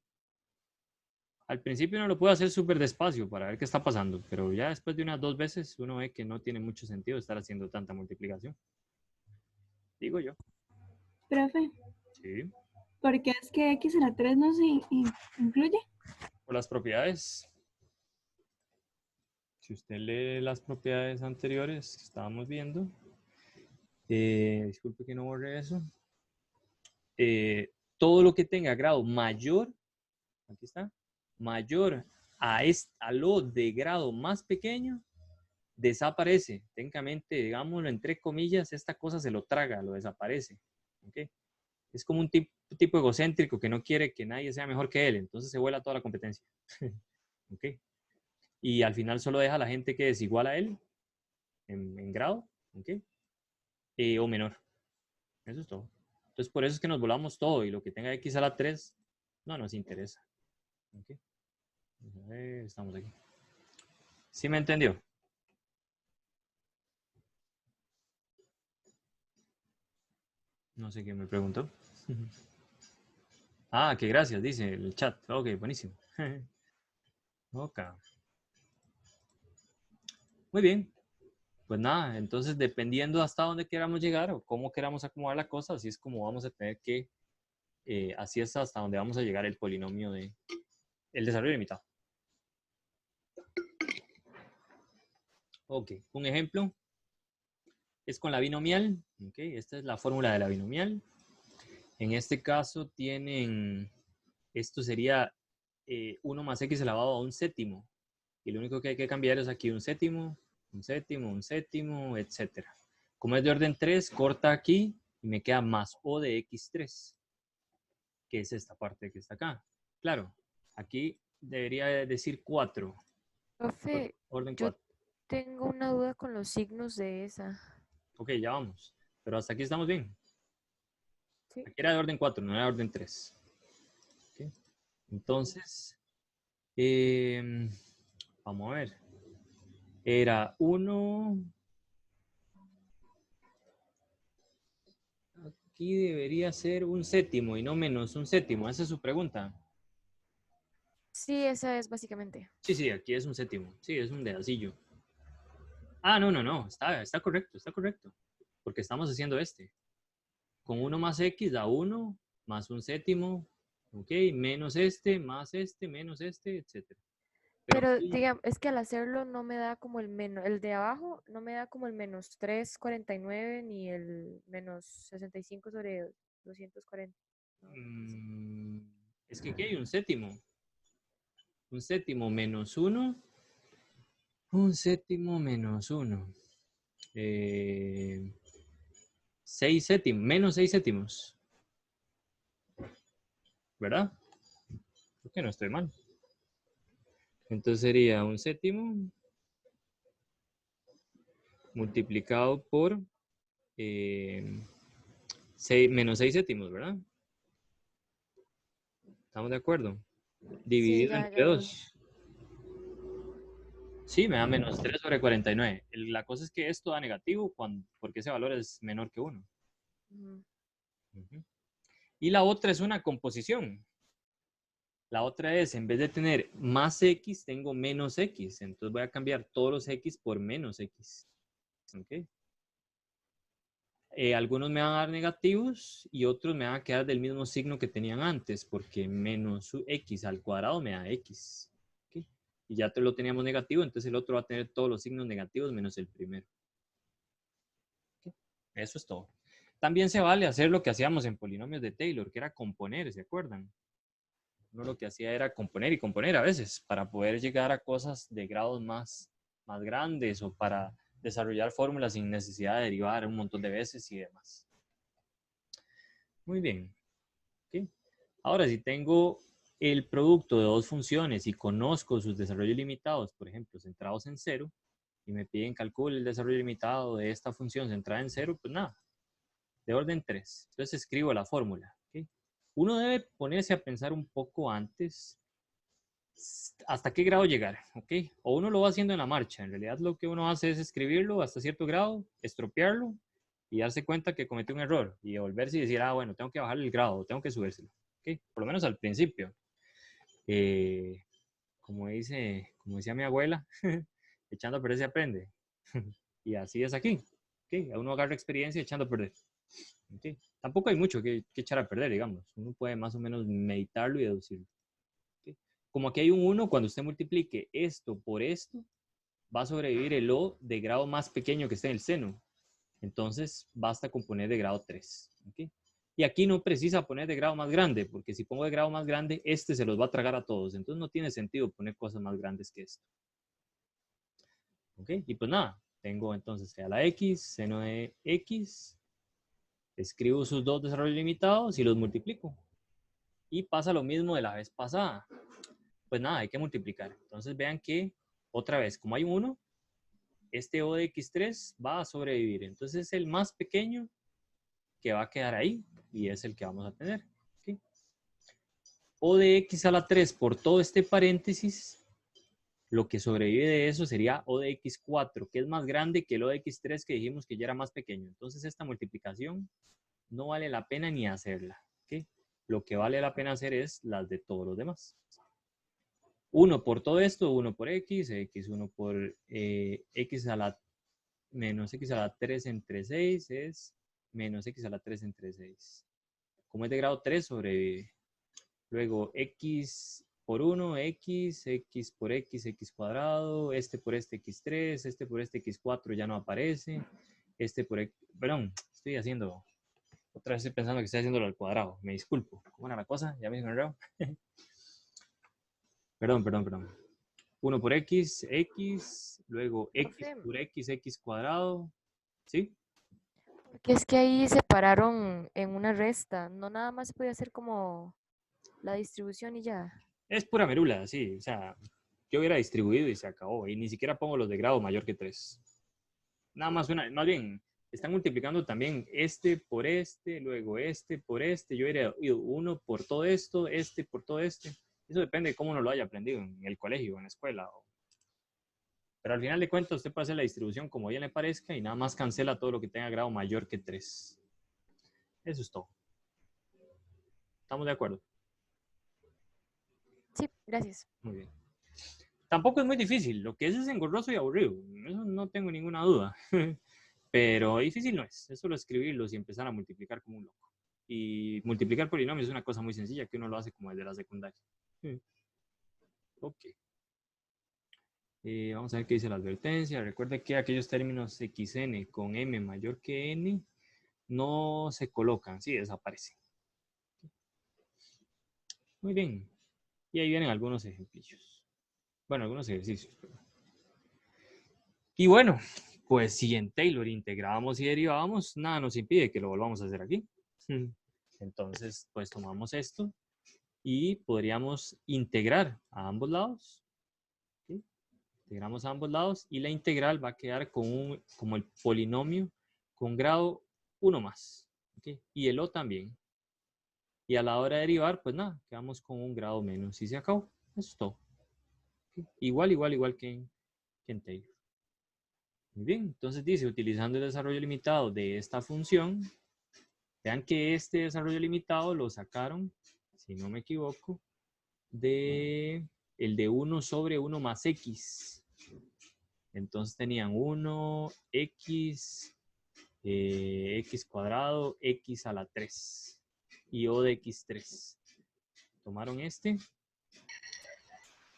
Al principio uno lo puede hacer súper despacio para ver qué está pasando, pero ya después de unas 2 veces uno ve que no tiene mucho sentido estar haciendo tanta multiplicación. Digo yo. Profe, Sí. ¿por qué es que x a la 3 no se incluye? Por las propiedades. Si usted lee las propiedades anteriores que estábamos viendo, disculpe que no borré eso, todo lo que tenga grado mayor, aquí está, mayor a lo de grado más pequeño, desaparece. Técnicamente, digámoslo entre comillas, esta cosa se lo traga, lo desaparece. ¿Okay? Es como un tipo egocéntrico que no quiere que nadie sea mejor que él, entonces se vuela toda la competencia. ¿Okay? Y al final solo deja a la gente que es igual a él en grado, ¿okay? O menor. Eso es todo. Entonces por eso es que nos volamos todo y lo que tenga x a la 3 no nos interesa. ¿Okay? Estamos aquí. ¿Sí me entendió? No sé qué me preguntó. Ah, que gracias, dice el chat. Ok, buenísimo. Ok. Muy bien. Pues nada, entonces dependiendo hasta dónde queramos llegar o cómo queramos acomodar la cosa, así es como vamos a tener que, así es hasta donde vamos a llegar el polinomio de el desarrollo limitado. Ok, un ejemplo es con la binomial. Ok, esta es la fórmula de la binomial. En este caso tienen, esto sería 1 más x elevado a un séptimo. Y lo único que hay que cambiar es aquí un séptimo, un séptimo, un séptimo, etc. Como es de orden 3, corta aquí y me queda más o de x3, que es esta parte que está acá. Claro, aquí debería decir 4. Profe, Orden yo 4. tengo una duda con los signos de esa. Ok, ya vamos. Pero hasta aquí estamos bien. Sí. Aquí era de orden 4, no era de orden 3. Okay. Entonces, vamos a ver. Era 1. Aquí debería ser un séptimo y no menos un séptimo. Esa es su pregunta. Sí, esa es básicamente. Sí, sí, aquí es un séptimo. Sí, es un dedacillo. Ah, no. Está correcto, está correcto. Porque estamos haciendo este. Con 1 más x da 1 más un séptimo ¿Ok? Menos este, más este, menos este, etc. Pero digamos, es que al hacerlo no me da como el menos, el de abajo no me da como el menos 349 ni el menos 65 sobre 240. Es que aquí hay un séptimo. Un séptimo menos 1. Un séptimo menos 1. 6 séptimos, menos 6 séptimos. ¿Verdad? Creo que no estoy mal. Entonces sería un séptimo multiplicado por menos 6 séptimos, ¿verdad? ¿Estamos de acuerdo? Dividido ya entre vi. 2. Sí, me da menos 3 sobre 49. La cosa es que esto da negativo porque ese valor es menor que 1. Y la otra es una composición. La otra es, en vez de tener más x, tengo menos x. Entonces voy a cambiar todos los x por menos x. ¿Ok? Algunos me van a dar negativos y otros me van a quedar del mismo signo que tenían antes, porque menos x al cuadrado me da x. ¿Ok? Y ya lo teníamos negativo, entonces el otro va a tener todos los signos negativos menos el primero. ¿Ok? Eso es todo. También se vale hacer lo que hacíamos en polinomios de Taylor, que era componer, ¿se acuerdan? Uno lo que hacía era componer y componer a veces para poder llegar a cosas de grados más grandes o para desarrollar fórmulas sin necesidad de derivar un montón de veces y demás. Muy bien. ¿Okay? Ahora, si tengo el producto de dos funciones y conozco sus desarrollos limitados, por ejemplo, centrados en 0, y me piden calcule el desarrollo limitado de esta función centrada en 0, pues nada, de orden 3. Entonces escribo la fórmula. ¿Okay? Uno debe ponerse a pensar un poco antes hasta qué grado llegar, ¿ok? O uno lo va haciendo en la marcha. En realidad lo que uno hace es escribirlo hasta cierto grado, estropearlo y darse cuenta que cometió un error y devolverse y decir, ah, bueno, tengo que bajarle el grado, tengo que subírselo, ¿ok? Por lo menos al principio. Como decía mi abuela, echando a perder se aprende. Y así es aquí, ¿ok? Uno agarra experiencia echando a perder. ¿Okay? Tampoco hay mucho que echar a perder, digamos. Uno puede más o menos meditarlo y deducirlo. Como aquí hay un 1, cuando usted multiplique esto por esto, va a sobrevivir el O de grado más pequeño que esté en el seno. Entonces, basta con poner de grado 3. ¿Okay? Y aquí no precisa poner de grado más grande, porque si pongo de grado más grande, este se los va a tragar a todos. Entonces, no tiene sentido poner cosas más grandes que esto. ¿Ok? Y pues nada, tengo entonces a la X, seno de X, escribo sus dos desarrollos limitados y los multiplico. Y pasa lo mismo de la vez pasada. Pues nada, hay que multiplicar. Entonces vean que, otra vez, como hay un 1, este O de X3 va a sobrevivir. Entonces es el más pequeño que va a quedar ahí y es el que vamos a tener. ¿Okay? O de X a la 3 por todo este paréntesis, lo que sobrevive de eso sería O de X4, que es más grande que el O de X3 que dijimos que ya era más pequeño. Entonces esta multiplicación no vale la pena ni hacerla. ¿Okay? Lo que vale la pena hacer es las de todos los demás. 1 por todo esto, 1 por x, x1 por x a la menos x a la 3 entre 6 es menos x a la 3 entre 6. Como es de grado 3, sobrevive. Luego x por 1, x por x, x cuadrado, este por este x3, este por este x4 ya no aparece, este por x, perdón, estoy haciendo, otra vez estoy pensando que estoy haciéndolo al cuadrado, me disculpo. ¿Cómo era la cosa? Ya me enredé. Perdón. 1 por x, x, luego x Profe, por x, x cuadrado, ¿sí? porque es que ahí separaron en una resta, no nada más se podía hacer como la distribución y ya. Es pura merula, sí, o sea, yo hubiera distribuido y se acabó, y ni siquiera pongo los de grado mayor que 3. Nada más más bien, están multiplicando también este por este, luego este por este, yo hubiera ido 1 por todo esto, este por todo este. Eso depende de cómo uno lo haya aprendido en el colegio, en la escuela. Pero al final de cuentas, usted puede hacer la distribución como bien le parezca y nada más cancela todo lo que tenga grado mayor que 3. Eso es todo. ¿Estamos de acuerdo? Sí, gracias. Muy bien. Tampoco es muy difícil. Lo que es engorroso y aburrido. Eso no tengo ninguna duda. Pero difícil no es. Es solo escribirlos y empezar a multiplicar como un loco. Y multiplicar polinomios es una cosa muy sencilla que uno lo hace como desde la secundaria. Ok. Vamos a ver qué dice la advertencia. Recuerde que aquellos términos xn con m mayor que n no se colocan, sí, desaparecen. Muy bien. Y ahí vienen algunos ejemplillos. Bueno, algunos ejercicios. Y bueno, pues si en Taylor integrábamos y derivábamos, nada nos impide que lo volvamos a hacer aquí. Entonces, pues tomamos esto y podríamos integrar a ambos lados. ¿Sí? Integramos a ambos lados y la integral va a quedar con como el polinomio con grado 1 más. ¿Okay? Y el O también. Y a la hora de derivar, pues nada, quedamos con un grado menos y se acabó. Eso es todo. ¿Okay? Igual que en Taylor. Muy bien, entonces dice, utilizando el desarrollo limitado de esta función, vean que este desarrollo limitado lo sacaron, si no me equivoco, de el de 1 sobre 1 más x. Entonces tenían 1x, x cuadrado, x a la 3 y o de x3. Tomaron este,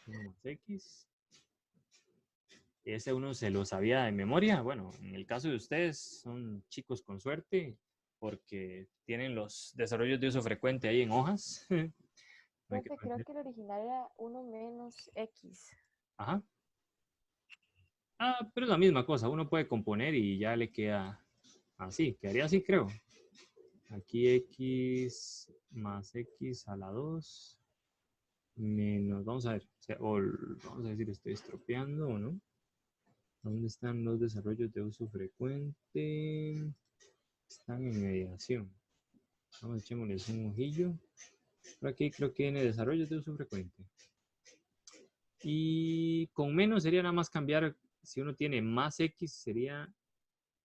1 más x. Ese uno se lo sabía de memoria. Bueno, en el caso de ustedes son chicos con suerte porque tienen los desarrollos de uso frecuente ahí en hojas. Profe, creo que el original era 1 menos x. Ajá. Ah, pero es la misma cosa. Uno puede componer y ya le queda así. Quedaría así, creo. Aquí x más x a la 2 menos, vamos a ver, vamos a decir, estoy estropeando o no. ¿Dónde están los desarrollos de uso frecuente? Están en mediación. Vamos, echémosles un ojillo. Por aquí creo que tiene desarrollos de uso frecuente. Y con menos sería nada más cambiar, si uno tiene más X, sería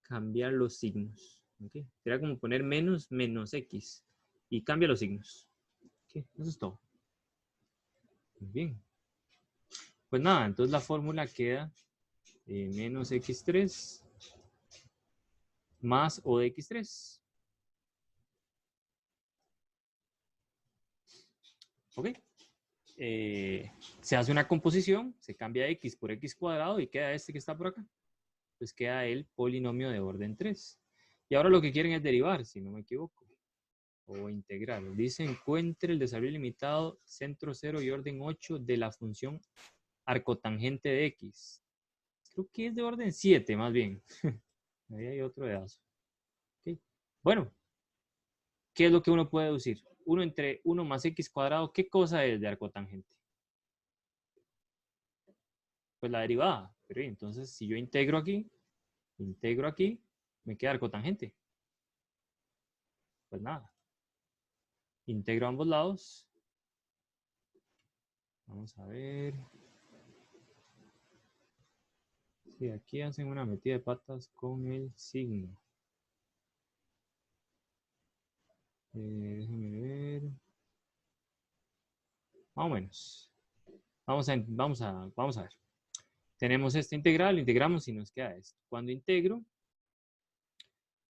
cambiar los signos. ¿Okay? Sería como poner menos X. Y cambia los signos. Okay, eso es todo. Muy bien. Pues nada, entonces la fórmula queda menos x3 más o de x3. ¿Ok? Se hace una composición, se cambia x por x cuadrado y queda este que está por acá. Pues queda el polinomio de orden 3. Y ahora lo que quieren es derivar, si no me equivoco. O integrar. Dice, encuentre el desarrollo limitado centro 0 y orden 8 de la función arcotangente de x. Creo que es de orden 7 más bien. Ahí hay otro pedazo. ¿Okay? Bueno, ¿qué es lo que uno puede deducir? 1 entre 1 más x cuadrado, ¿qué cosa es de arcotangente? Pues la derivada. Pero entonces, si yo integro aquí, me queda arcotangente. Pues nada. Integro ambos lados. Vamos a ver. Sí, aquí hacen una metida de patas con el signo. Déjenme ver. Más o menos. Vamos a ver. Tenemos esta integral, integramos y nos queda esto. Cuando integro,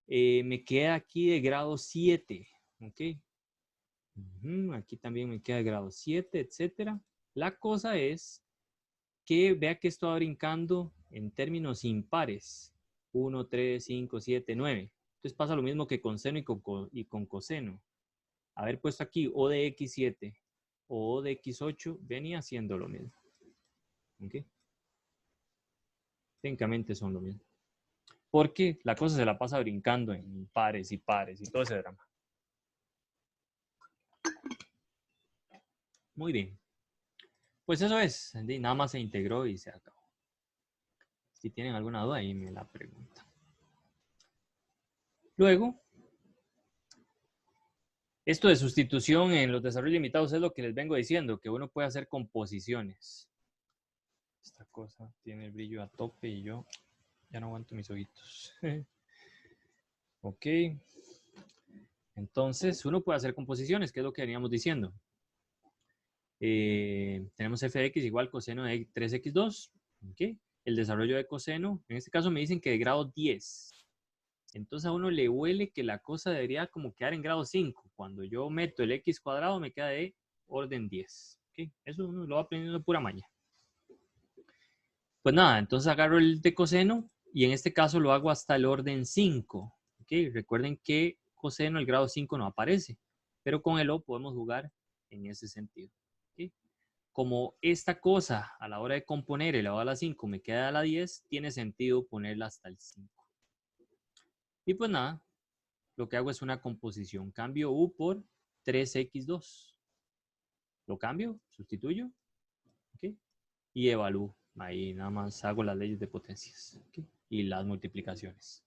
me queda aquí de grado 7. ¿Ok? Aquí también me queda de grado 7, etc. La cosa es que vea que esto va brincando en términos impares. 1, 3, 5, 7, 9. Entonces pasa lo mismo que con seno y con coseno. Haber puesto aquí O de X7 o O de X8 venía siendo lo mismo. ¿Ok? Técnicamente son lo mismo. Porque la cosa se la pasa brincando en pares y pares y todo ese drama. Muy bien. Pues eso es. Nada más se integró y se acabó. Si tienen alguna duda, ahí me la preguntan. Luego, esto de sustitución en los desarrollos limitados es lo que les vengo diciendo, que uno puede hacer composiciones. Esta cosa tiene el brillo a tope y yo ya no aguanto mis ojitos. Ok. Entonces, uno puede hacer composiciones, que es lo que veníamos diciendo. Tenemos f de x igual coseno de 3x2. Okay. El desarrollo de coseno, en este caso me dicen que de grado 10. Entonces a uno le huele que la cosa debería como quedar en grado 5. Cuando yo meto el x cuadrado me queda de orden 10. ¿Okay? Eso uno lo va aprendiendo de pura maña. Pues nada, entonces agarro el de coseno y en este caso lo hago hasta el orden 5. ¿Okay? Recuerden que coseno el grado 5 no aparece, pero con el O podemos jugar en ese sentido. ¿Okay? Como esta cosa a la hora de componer elevado a la 5 me queda a la 10, tiene sentido ponerla hasta el 5. Y pues nada, lo que hago es una composición. Cambio U por 3x2. Lo cambio, sustituyo, ¿okay? Y evalúo. Ahí nada más hago las leyes de potencias, ¿okay? Y las multiplicaciones.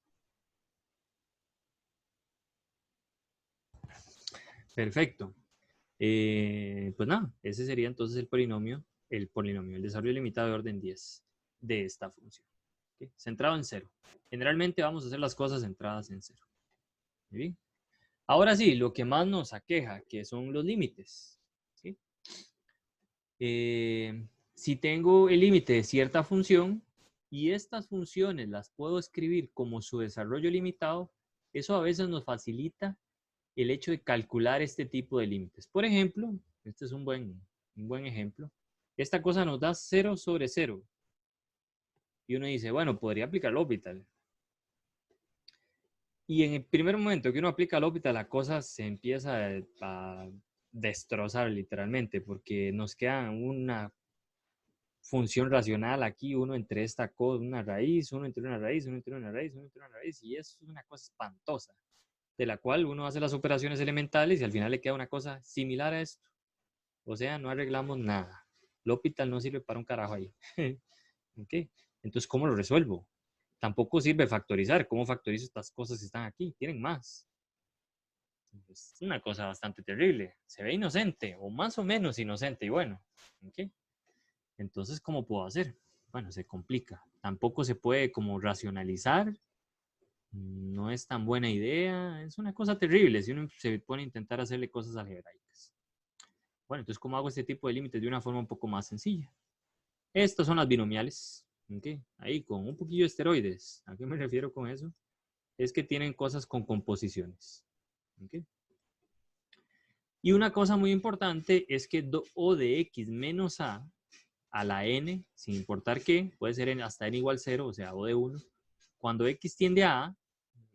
Perfecto. Pues nada, ese sería entonces el polinomio, el desarrollo limitado de orden 10 de esta función. ¿Okay? Centrado en 0. Generalmente vamos a hacer las cosas centradas en 0. ¿Muy bien? Ahora sí, lo que más nos aqueja, que son los límites. ¿Sí? Si tengo el límite de cierta función y estas funciones las puedo escribir como su desarrollo limitado, eso a veces nos facilita el hecho de calcular este tipo de límites. Por ejemplo, este es un buen ejemplo. Esta cosa nos da 0 sobre 0. Y uno dice, bueno, podría aplicar L'Hopital. Y en el primer momento que uno aplica L'Hopital, la cosa se empieza a destrozar literalmente, porque nos queda una función racional aquí, uno entre esta cosa, una raíz, uno entre una raíz, uno entre una raíz, uno entre una raíz, y eso es una cosa espantosa, de la cual uno hace las operaciones elementales y al final le queda una cosa similar a esto. O sea, no arreglamos nada. L'Hopital no sirve para un carajo ahí. ¿Okay? Entonces, ¿cómo lo resuelvo? Tampoco sirve factorizar. ¿Cómo factorizo estas cosas que están aquí? Tienen más. Es una cosa bastante terrible. Se ve inocente, o más o menos inocente, y bueno. ¿Okay? Entonces, ¿cómo puedo hacer? Bueno, se complica. Tampoco se puede como racionalizar. No es tan buena idea. Es una cosa terrible si uno se pone a intentar hacerle cosas algebraicas. Bueno, entonces, ¿cómo hago este tipo de límites de una forma un poco más sencilla? Estas son las binomiales. ¿Okay? Ahí con un poquillo de esteroides. ¿A qué me refiero con eso? Es que tienen cosas con composiciones. ¿Okay? Y una cosa muy importante es que O de x menos a la n, sin importar qué, puede ser hasta n igual 0, o sea, O de 1. Cuando x tiende a A,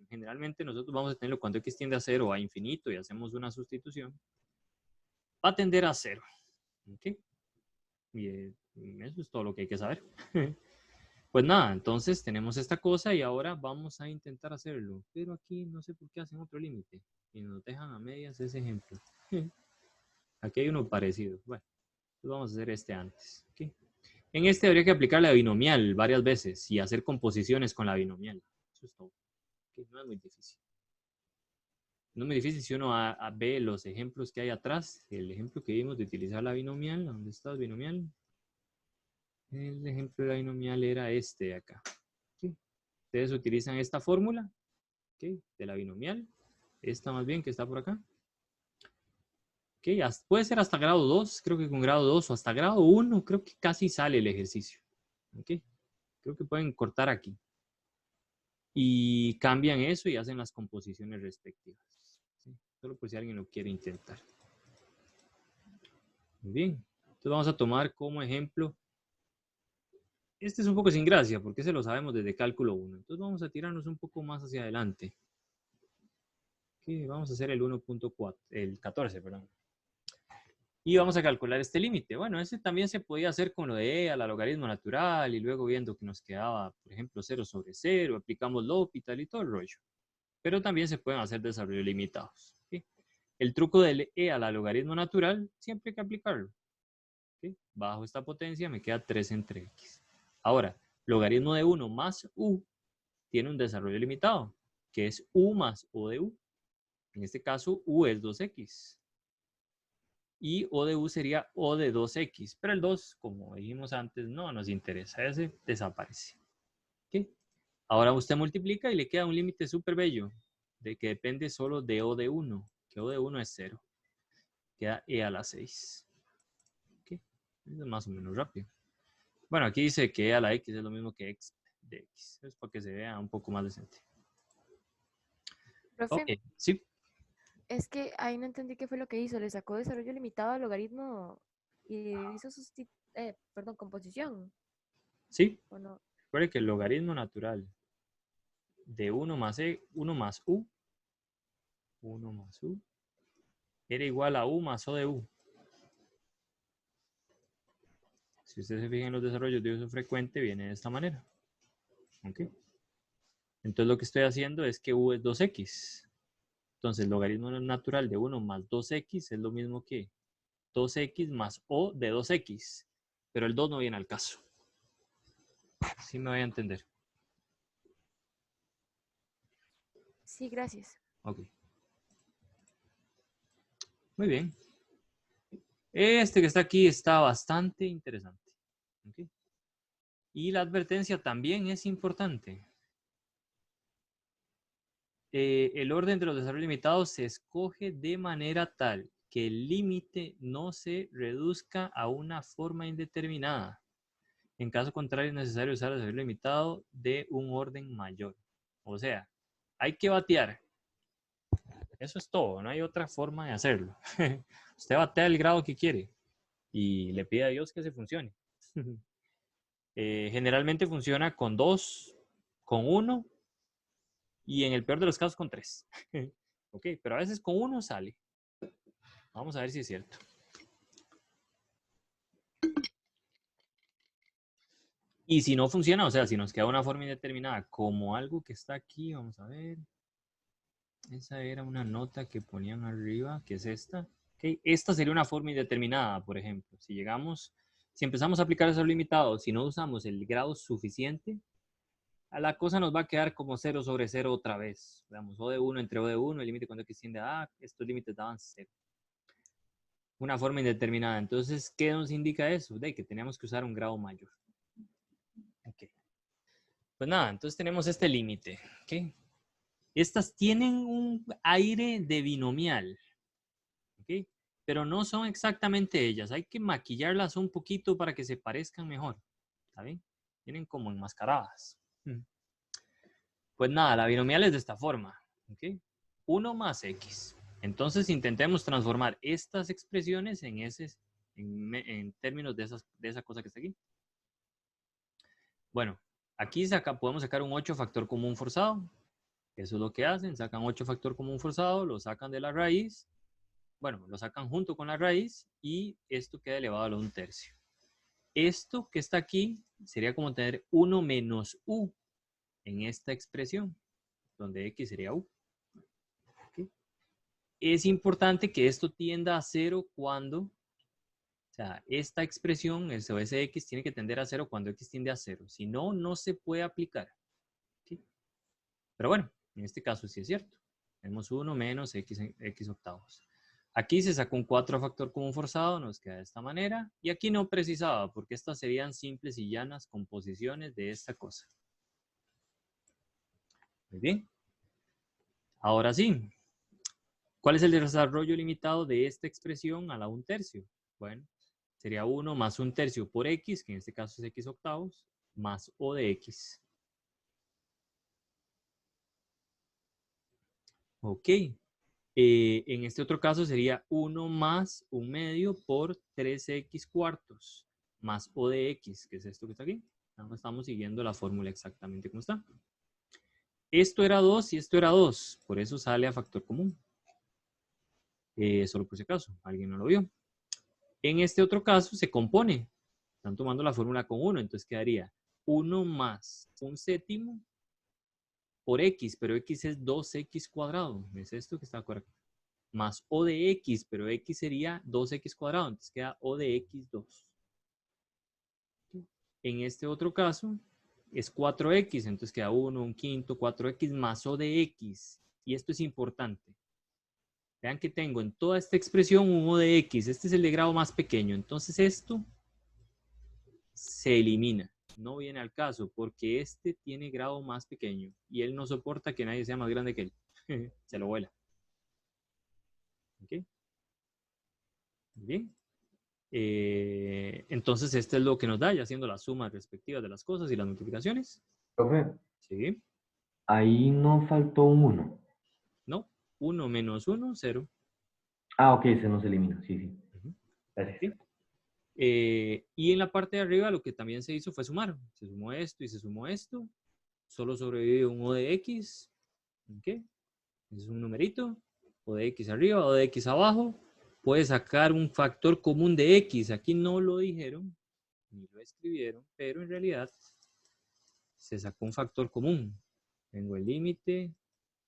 generalmente nosotros vamos a tenerlo cuando x tiende a 0 o a infinito y hacemos una sustitución, va a tender a 0. ¿Okay? Y eso es todo lo que hay que saber. Pues nada, entonces tenemos esta cosa y ahora vamos a intentar hacerlo. Pero aquí no sé por qué hacen otro límite y nos dejan a medias ese ejemplo. Aquí hay uno parecido. Bueno, pues vamos a hacer este antes. ¿Okay? En este habría que aplicar la binomial varias veces y hacer composiciones con la binomial. Eso es todo. ¿Okay? No es muy difícil. No es muy difícil si uno ve los ejemplos que hay atrás. El ejemplo que vimos de utilizar la binomial. ¿Dónde está la binomial? El ejemplo de la binomial era este de acá. ¿Okay? Ustedes utilizan esta fórmula, ¿okay? De la binomial. Esta más bien que está por acá. ¿Okay? Puede ser hasta grado 2, creo que con grado 2 o hasta grado 1, creo que casi sale el ejercicio. ¿Okay? Creo que pueden cortar aquí. Y cambian eso y hacen las composiciones respectivas. ¿Sí? Solo por si alguien lo quiere intentar. Muy bien. Entonces vamos a tomar como ejemplo. Este es un poco sin gracia porque se lo sabemos desde cálculo 1. Entonces vamos a tirarnos un poco más hacia adelante. Okay, vamos a hacer el 1.4, el 14, perdón. Y vamos a calcular este límite. Bueno, ese también se podía hacer con lo de e al logaritmo natural y luego viendo que nos quedaba, por ejemplo, 0 sobre 0, aplicamos L'Hopital y todo el rollo. Pero también se pueden hacer desarrollos limitados. ¿Okay? El truco del e al logaritmo natural siempre hay que aplicarlo. ¿Okay? Bajo esta potencia me queda 3 entre x. Ahora, logaritmo de 1 más u tiene un desarrollo limitado, que es u más o de u. En este caso, u es 2x. Y o de u sería o de 2x. Pero el 2, como dijimos antes, no nos interesa. Ese desaparece. ¿Okay? Ahora usted multiplica y le queda un límite súper bello, de que depende solo de o de 1, que o de 1 es 0. Queda e a la 6. ¿Okay? Eso es más o menos rápido. Bueno, aquí dice que e a la x es lo mismo que x de x. Es para que se vea un poco más decente. Profe, Ok, sí. es que ahí no entendí qué fue lo que hizo. Le sacó desarrollo limitado al logaritmo y hizo composición, Sí. ¿o no? Recuerde que el logaritmo natural de 1 más u era igual a u más o de u. Si ustedes se fijan en los desarrollos de uso frecuente, viene de esta manera. ¿Ok? Entonces lo que estoy haciendo es que u es 2x. Entonces el logaritmo natural de 1 más 2x es lo mismo que 2x más o de 2x. Pero el 2 no viene al caso. ¿Sí me voy a entender? Sí, gracias. Ok. Muy bien. Este que está aquí está bastante interesante. ¿Ok? Y la advertencia también es importante. El orden de los desarrollos limitados se escoge de manera tal que el límite no se reduzca a una forma indeterminada. En caso contrario, es necesario usar el desarrollo limitado de un orden mayor. O sea, hay que batear. Eso es todo, no hay otra forma de hacerlo. Usted batea el grado que quiere y le pide a Dios que se funcione. Generalmente funciona con 2, con 1 y en el peor de los casos con 3. Ok, pero a veces con 1 sale. Vamos a ver si es cierto. Y si no funciona, o sea, si nos queda una forma indeterminada como algo que está aquí, vamos a ver. Esa era una nota que ponían arriba, que es esta. Okay. Esta sería una forma indeterminada, por ejemplo. Si empezamos a aplicar esos limitados, si no usamos el grado suficiente, a la cosa nos va a quedar como 0 sobre 0 otra vez. Veamos, O de 1 entre O de 1, el límite cuando x tiende a A, estos límites daban 0. Una forma indeterminada. Entonces, ¿qué nos indica eso? De que teníamos que usar un grado mayor. Ok. Pues nada, entonces tenemos este límite. ¿Okay? Estas tienen un aire de binomial. ¿Okay? Pero no son exactamente ellas. Hay que maquillarlas un poquito para que se parezcan mejor. ¿Está bien? Tienen como enmascaradas. Pues nada, la binomial es de esta forma. ¿Okay? 1 más x. Entonces intentemos transformar estas expresiones en términos de esa cosa que está aquí. Bueno, aquí podemos sacar un 8 factor común forzado. Eso es lo que hacen. Sacan 8 factor común forzado, lo sacan de la raíz. Bueno, lo sacan junto con la raíz y esto queda elevado a la 1/3. Esto que está aquí sería como tener 1 menos u en esta expresión, donde x sería u. ¿Okay? Es importante que esto tienda a 0 cuando, o sea, esta expresión, ese x tiene que tender a 0 cuando x tiende a 0. Si no, no se puede aplicar. ¿Okay? Pero bueno, en este caso sí es cierto. Tenemos 1 menos x octavos. Aquí se sacó un 4 factor común forzado, nos queda de esta manera. Y aquí no precisaba, porque estas serían simples y llanas composiciones de esta cosa. Muy bien. Ahora sí. ¿Cuál es el desarrollo limitado de esta expresión a la 1/3? Bueno, sería 1 más 1/3 por x, que en este caso es x octavos, más o de x. Ok. En este otro caso sería 1 más 1/2 por 3x cuartos, más o de x, que es esto que está aquí. Estamos siguiendo la fórmula exactamente como está. Esto era 2 y esto era 2, por eso sale a factor común. Solo por si acaso, alguien no lo vio. En este otro caso se compone. Están tomando la fórmula con 1, entonces quedaría 1 más 1/7 por x, pero x es 2x cuadrado. Es esto que está correcto. Más o de x, pero x sería 2x cuadrado, entonces queda o de x2. En este otro caso es 4x, entonces queda 1, 1/5, 4x más o de x. Y esto es importante. Vean que tengo en toda esta expresión un o de x. Este es el de grado más pequeño. Entonces esto se elimina. No viene al caso porque este tiene grado más pequeño y él no soporta que nadie sea más grande que él. Se lo vuela. ¿Ok? Bien. Entonces, este es lo que nos da, ya haciendo las sumas respectivas de las cosas y las multiplicaciones. Profe, Sí. ahí no faltó un 1. No, 1 menos 1, 0. Ah, ok, se nos elimina, sí, sí. Ujú. Gracias. ¿Sí? Y en la parte de arriba lo que también se hizo fue sumar. Se sumó esto y se sumó esto. Solo sobrevive un O de X. ¿Ok? Es un numerito. O de X arriba, O de X abajo. Puede sacar un factor común de X. Aquí no lo dijeron, ni lo escribieron, pero en realidad se sacó un factor común. Tengo el límite.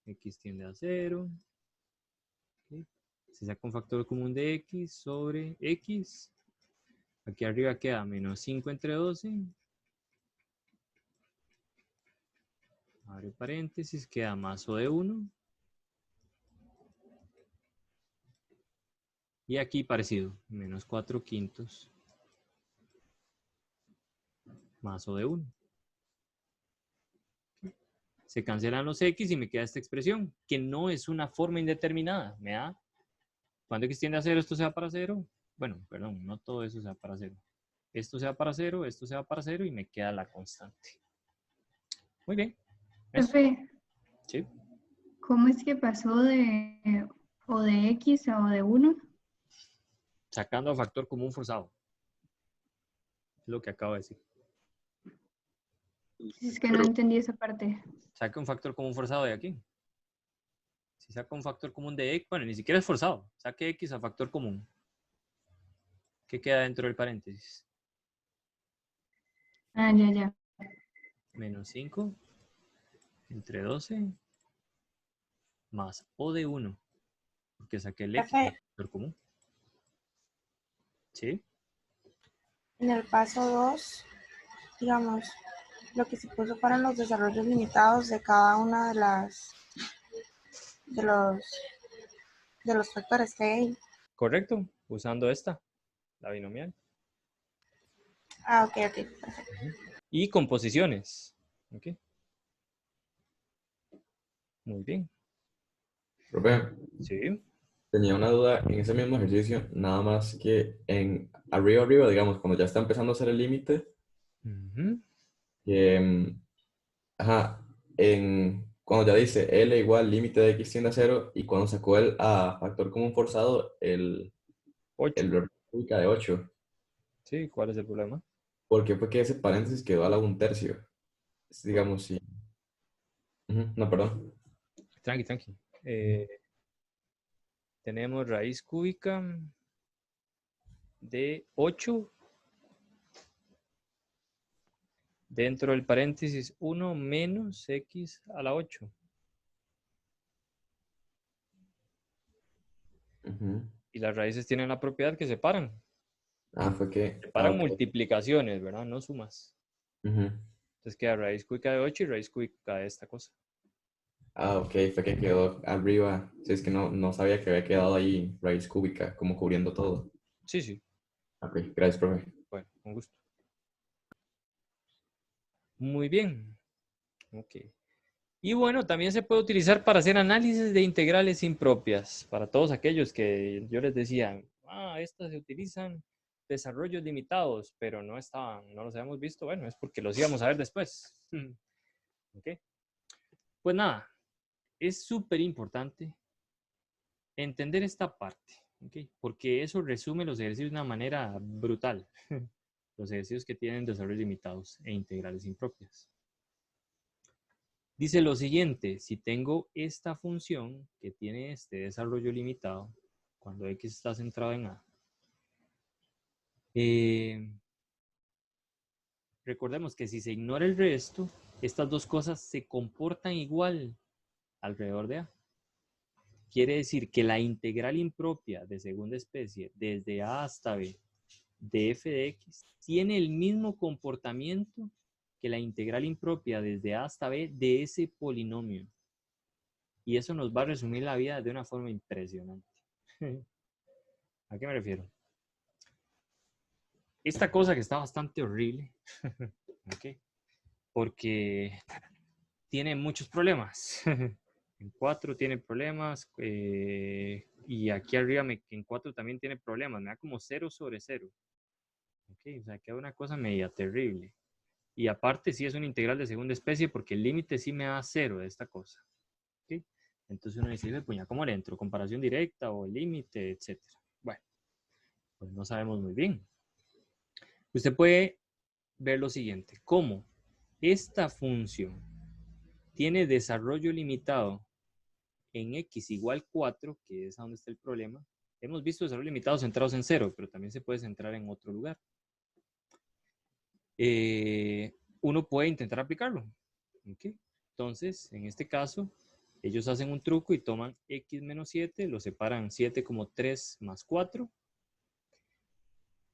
X tiende a 0. ¿Ok? Se saca un factor común de X sobre X. Aquí arriba queda menos 5 entre 12. Abre paréntesis, queda más O de 1. Y aquí parecido, menos 4 quintos más O de 1. Se cancelan los X y me queda esta expresión, que no es una forma indeterminada. Me da, cuando X tiende a 0, esto se va para 0. Bueno, perdón, no todo eso se va para 0. Esto se va para 0, esto se va para 0 y me queda la constante. Muy bien. ¿Eso? Profe, Sí. ¿cómo es que pasó de O de X a O de 1? Sacando factor común forzado. Es lo que acabo de decir. Es que no entendí esa parte. Saca un factor común forzado de aquí. Si saca un factor común de X, bueno, ni siquiera es forzado. Saque X a factor común. ¿Qué queda dentro del paréntesis? Ah, ya. Menos 5 entre 12 más O de 1. Porque saqué el X a Profe, factor común. ¿Sí? en el paso 2, digamos, lo que se puso fueron los desarrollos limitados de cada una de las de los factores que hay. Correcto. Usando esta, la binomial. Ah, ok, perfecto. Y composiciones. ¿Ok? Muy bien. Profe, Sí. tenía una duda en ese mismo ejercicio, nada más que en arriba, digamos, cuando ya está empezando a ser el límite, Ujú. que, ajá, cuando ya dice L igual límite de X tiende a 0, y cuando sacó el a factor común forzado, el 8. ubica de 8. Sí, ¿cuál es el problema? ¿Por qué fue que ese paréntesis quedó a la 1/3? Digamos, sí. No, perdón. Tranqui. Tenemos raíz cúbica de 8 dentro del paréntesis 1 menos X a la 8. Ujú. Y las raíces tienen la propiedad que separan. Fue que... Separan ok. multiplicaciones, ¿verdad? No sumas. Ujú. Entonces queda raíz cúbica de 8 y raíz cúbica de esta cosa. Ok, fue que quedó arriba. Si es que no sabía que había quedado ahí raíz cúbica, como cubriendo todo. Sí. Ok, gracias, profe. Bueno, con gusto. Muy bien. Ok. Y bueno, también se puede utilizar para hacer análisis de integrales impropias. Para todos aquellos que yo les decía, estas se utilizan desarrollos limitados, pero no los habíamos visto. Bueno, es porque los íbamos a ver después. Ok. Pues nada, es súper importante entender esta parte, ¿ok? Porque eso resume los ejercicios de una manera brutal. Los ejercicios que tienen desarrollos limitados e integrales impropias. Dice lo siguiente, si tengo esta función que tiene este desarrollo limitado, cuando X está centrado en A, recordemos que si se ignora el resto, estas dos cosas se comportan igual alrededor de A. Quiere decir que la integral impropia de segunda especie desde A hasta B de f de x tiene el mismo comportamiento que la integral impropia desde A hasta B de ese polinomio. Y eso nos va a resumir la vida de una forma impresionante. ¿A qué me refiero? Esta cosa que está bastante horrible, ¿okay? Porque tiene muchos problemas. En 4 tiene problemas y aquí arriba en 4 también tiene problemas. Me da como 0 sobre 0. ¿Okay? O sea, queda una cosa media terrible. Y aparte sí es una integral de segunda especie porque el límite sí me da 0 de esta cosa. ¿Okay? Entonces uno dice, puña, ¿cómo le entro? ¿Comparación directa o límite, etcétera? Bueno, pues no sabemos muy bien. Usted puede ver lo siguiente, cómo esta función tiene desarrollo limitado en x igual 4, que es a donde está el problema. Hemos visto desarrollos limitados centrados en 0, pero también se puede centrar en otro lugar. Uno puede intentar aplicarlo. ¿Okay? Entonces, en este caso, ellos hacen un truco y toman x menos 7, lo separan 7 como 3 más 4.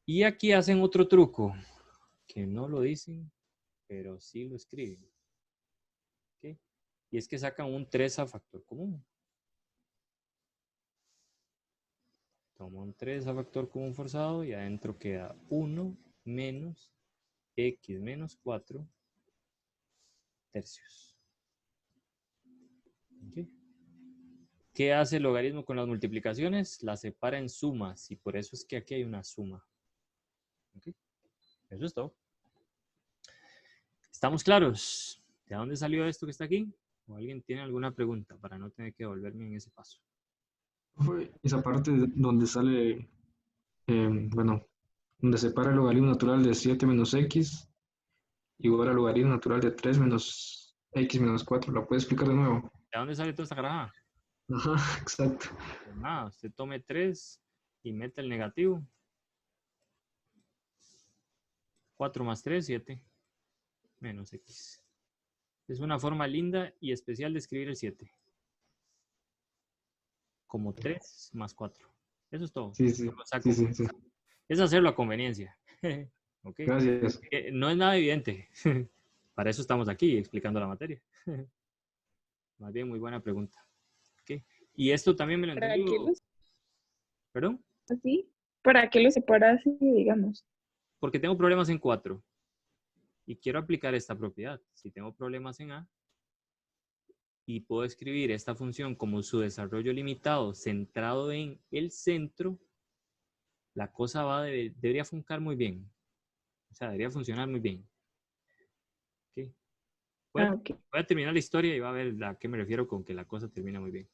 Y aquí hacen otro truco, que no lo dicen, pero sí lo escriben. ¿Okay? Y es que sacan un 3 a factor común. Tomo un 3 a factor común forzado y adentro queda 1 menos x menos 4 tercios. ¿Okay? ¿Qué hace el logaritmo con las multiplicaciones? Las separa en sumas y por eso es que aquí hay una suma. ¿Okay? Eso es todo. ¿Estamos claros? ¿De dónde salió esto que está aquí? ¿O alguien tiene alguna pregunta para no tener que devolverme en ese paso? Esa parte donde sale, bueno, donde separa el logaritmo natural de 7 menos x igual al logaritmo natural de 3 menos x menos 4. ¿La puede explicar de nuevo? ¿De dónde sale toda esta caraja? Ajá, exacto. Pues nada, usted tome 3 y mete el negativo. 4 más 3, 7 menos x. Es una forma linda y especial de escribir el 7. Como 3 más 4. Eso es todo. Sí, sí, sí. Es hacerlo a conveniencia. ¿Okay? Gracias. No es nada evidente. Para eso estamos aquí explicando la materia. Más bien, muy buena pregunta. ¿Okay? Y esto también me lo entendió. ¿Perdón? ¿Así? ¿Para qué lo separa así, digamos? Porque tengo problemas en 4. Y quiero aplicar esta propiedad. Si tengo problemas en A, y puedo escribir esta función como su desarrollo limitado centrado en el centro, la cosa debería funcionar muy bien. O sea, debería funcionar muy bien. ¿Okay? Voy a terminar la historia y va a ver a qué me refiero con que la cosa termina muy bien.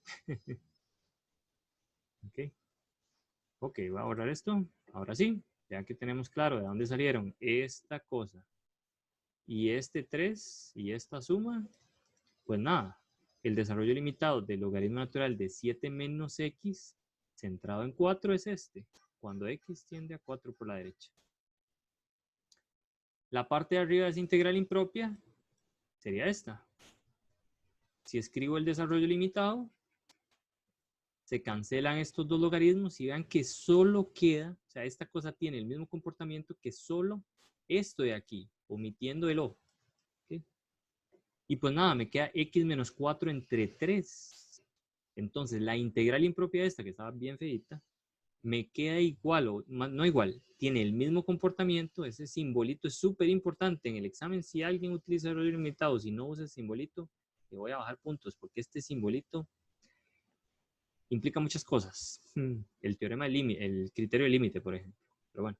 Ok, voy a borrar esto. Ahora sí, ya que tenemos claro de dónde salieron esta cosa y este 3 y esta suma, pues nada, el desarrollo limitado del logaritmo natural de 7 menos x centrado en 4 es este, cuando x tiende a 4 por la derecha. La parte de arriba de esa integral impropia sería esta. Si escribo el desarrollo limitado, se cancelan estos dos logaritmos y vean que solo queda, o sea, esta cosa tiene el mismo comportamiento que solo esto de aquí, omitiendo el O. ¿Okay? Y pues nada, me queda x menos 4 entre 3. Entonces, la integral impropia esta, que estaba bien feita, me queda igual, o no igual, tiene el mismo comportamiento. Ese simbolito es súper importante en el examen. Si alguien utiliza desarrollo limitado, si no usa el simbolito, le voy a bajar puntos, porque este simbolito implica muchas cosas. El teorema del límite, el criterio del límite, por ejemplo. Pero bueno.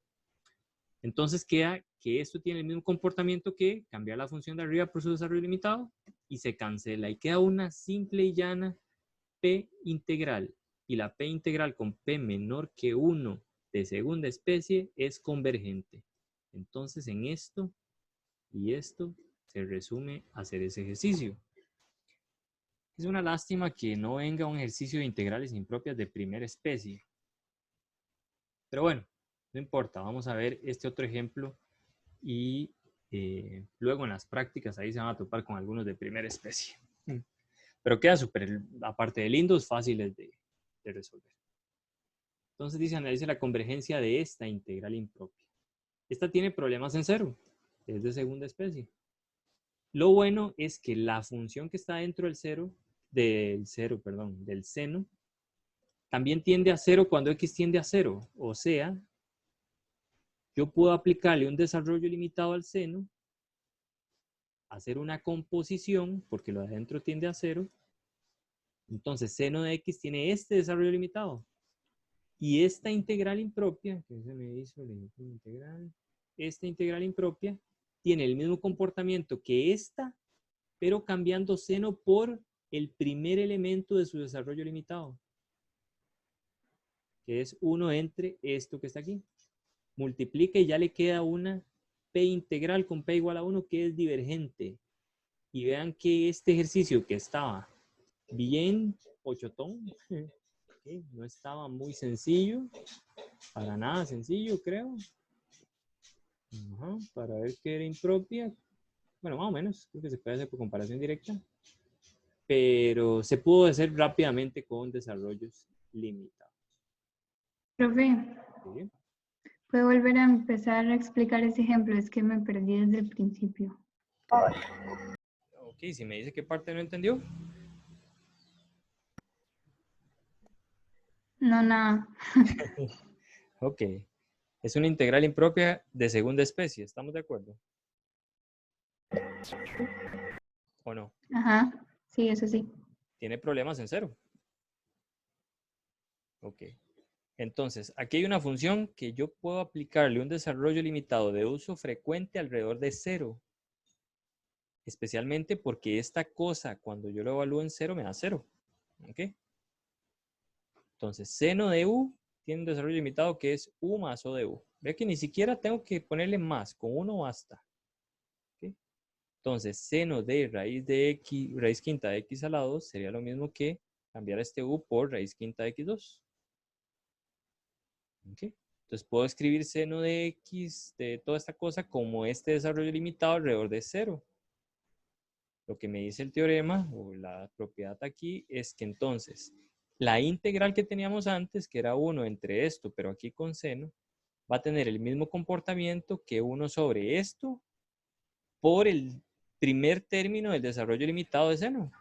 Entonces queda que esto tiene el mismo comportamiento que cambiar la función de arriba por su desarrollo limitado y se cancela. Y queda una simple y llana P integral. Y la P integral con P menor que 1 de segunda especie es convergente. Entonces en esto y esto se resume a hacer ese ejercicio. Es una lástima que no venga un ejercicio de integrales impropias de primera especie. Pero bueno, no importa. Vamos a ver este otro ejemplo y luego en las prácticas ahí se van a topar con algunos de primera especie. Pero queda súper, aparte de lindos, fáciles de resolver. Entonces dice, analice la convergencia de esta integral impropia. Esta tiene problemas en 0. Es de segunda especie. Lo bueno es que la función que está dentro del del seno, también tiende a 0 cuando x tiende a 0. O sea, yo puedo aplicarle un desarrollo limitado al seno, hacer una composición, porque lo de adentro tiende a 0. Entonces, seno de x tiene este desarrollo limitado. Y esta integral impropia, que se me hizo la integral, esta integral impropia tiene el mismo comportamiento que esta, pero cambiando seno por el primer elemento de su desarrollo limitado, que es 1 entre esto que está aquí. Multiplica y ya le queda una P integral con P igual a 1 que es divergente. Y vean que este ejercicio que estaba bien ochotón, no estaba muy sencillo, para nada sencillo, creo. Ajá, para ver qué era impropia. Bueno, más o menos, creo que se puede hacer por comparación directa. Pero se pudo hacer rápidamente con desarrollos limitados. Profe, ¿Sí? ¿puedo volver a empezar a explicar ese ejemplo? Es que me perdí desde el principio. Ok, si me dice qué parte no entendió. No, nada. Ok. Es una integral impropia de segunda especie, ¿estamos de acuerdo? ¿O no? Ajá, sí, eso sí. Tiene problemas en cero. Ok. Entonces, aquí hay una función que yo puedo aplicarle un desarrollo limitado de uso frecuente alrededor de cero. Especialmente porque esta cosa, cuando yo lo evalúo en cero, me da cero. ¿Ok? Entonces, seno de u tiene un desarrollo limitado que es u más o de u. Ve que ni siquiera tengo que ponerle más, con uno basta. ¿Ok? Entonces, seno de raíz quinta de x a la 2 sería lo mismo que cambiar este u por raíz quinta de x2. ¿Ok? Entonces, puedo escribir seno de x de toda esta cosa como este desarrollo limitado alrededor de cero. Lo que me dice el teorema o la propiedad aquí es que entonces la integral que teníamos antes, que era 1 entre esto, pero aquí con seno, va a tener el mismo comportamiento que 1 sobre esto por el primer término del desarrollo limitado de seno.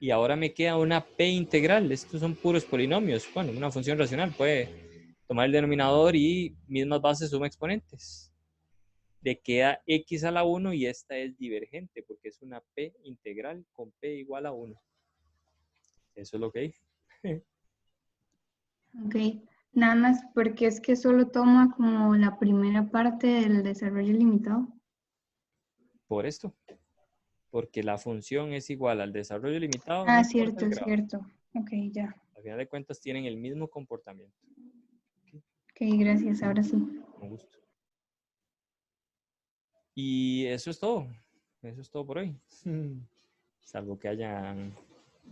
Y ahora me queda una p integral. Estos son puros polinomios. Bueno, una función racional puede tomar el denominador y mismas bases suma exponentes. Le queda x a la 1 y esta es divergente porque es una p integral con p igual a 1. Eso es lo que hay. Ok, nada más porque es que solo toma como la primera parte del desarrollo limitado. Por esto. Porque la función es igual al desarrollo limitado. No Ah, importa cierto, el grado. cierto. Ok, ya. Al final de cuentas tienen el mismo comportamiento. Ok, gracias, ahora sí. Con gusto. Y eso es todo. Eso es todo por hoy. Salvo que hayan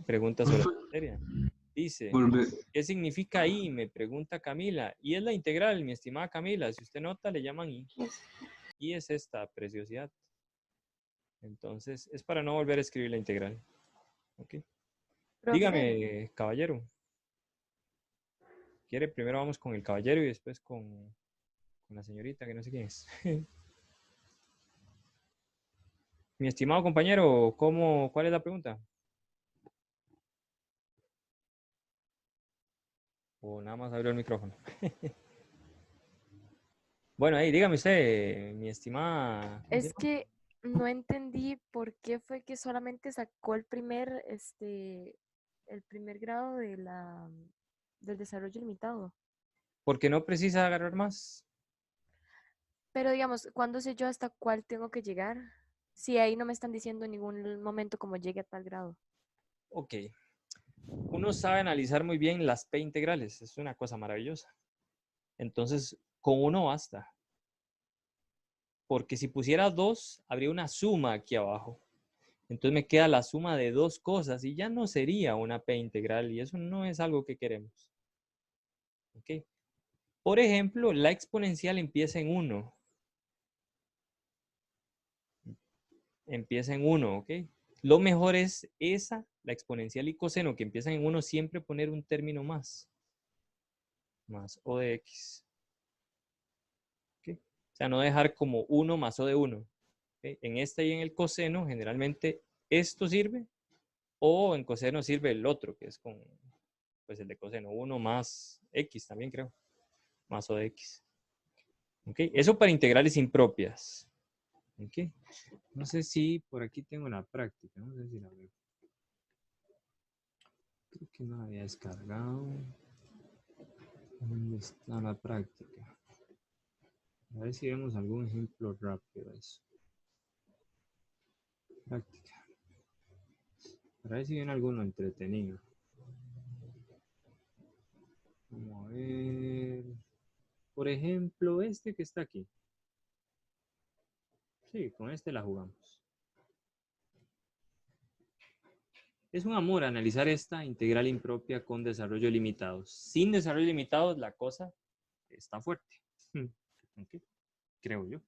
preguntas sobre la materia. Dice, ¿qué significa I? Me pregunta Camila. I es la integral, mi estimada Camila. Si usted nota, le llaman I. I es esta preciosidad. Entonces, es para no volver a escribir la integral. ¿Ok? Profe, Dígame, caballero. ¿Quiere? Primero vamos con el caballero y después con la señorita, que no sé quién es. Mi estimado compañero, ¿cuál es la pregunta? O nada más abrió el micrófono. Bueno, ahí, dígame usted, mi estimada. ¿Cómo se es llama? que no entendí por qué fue que solamente sacó el primer grado del desarrollo limitado. Porque no precisa agarrar más. Pero digamos, ¿cuándo sé yo hasta cuál tengo que llegar? Si ahí no me están diciendo en ningún momento cómo llegue a tal grado. Ok. Uno sabe analizar muy bien las P integrales. Es una cosa maravillosa. Entonces, con uno basta. Porque si pusiera 2, habría una suma aquí abajo. Entonces me queda la suma de dos cosas y ya no sería una P integral y eso no es algo que queremos. ¿Ok? Por ejemplo, la exponencial empieza en 1. Empieza en 1, ¿ok? Lo mejor es esa, la exponencial y coseno, que empiezan en 1, siempre poner un término más. Más o de x. ¿Ok? O sea, no dejar como 1 más o de 1. ¿Ok? En esta y en el coseno, generalmente esto sirve, o en coseno sirve el otro, que es con pues el de coseno, 1 más x también creo. Más o de x. ¿Ok? Eso para integrales impropias. ¿Ok? No sé si por aquí tengo la práctica. No sé si la veo. Creo que no la había descargado. ¿Dónde está la práctica? A ver si vemos algún ejemplo rápido de eso. Práctica. Para ver si viene alguno entretenido. Vamos a ver. Por ejemplo, este que está aquí. Sí, con este la jugamos. Es un amor analizar esta integral impropia con desarrollo limitado. Sin desarrollo limitado, la cosa está fuerte. Okay. Creo yo.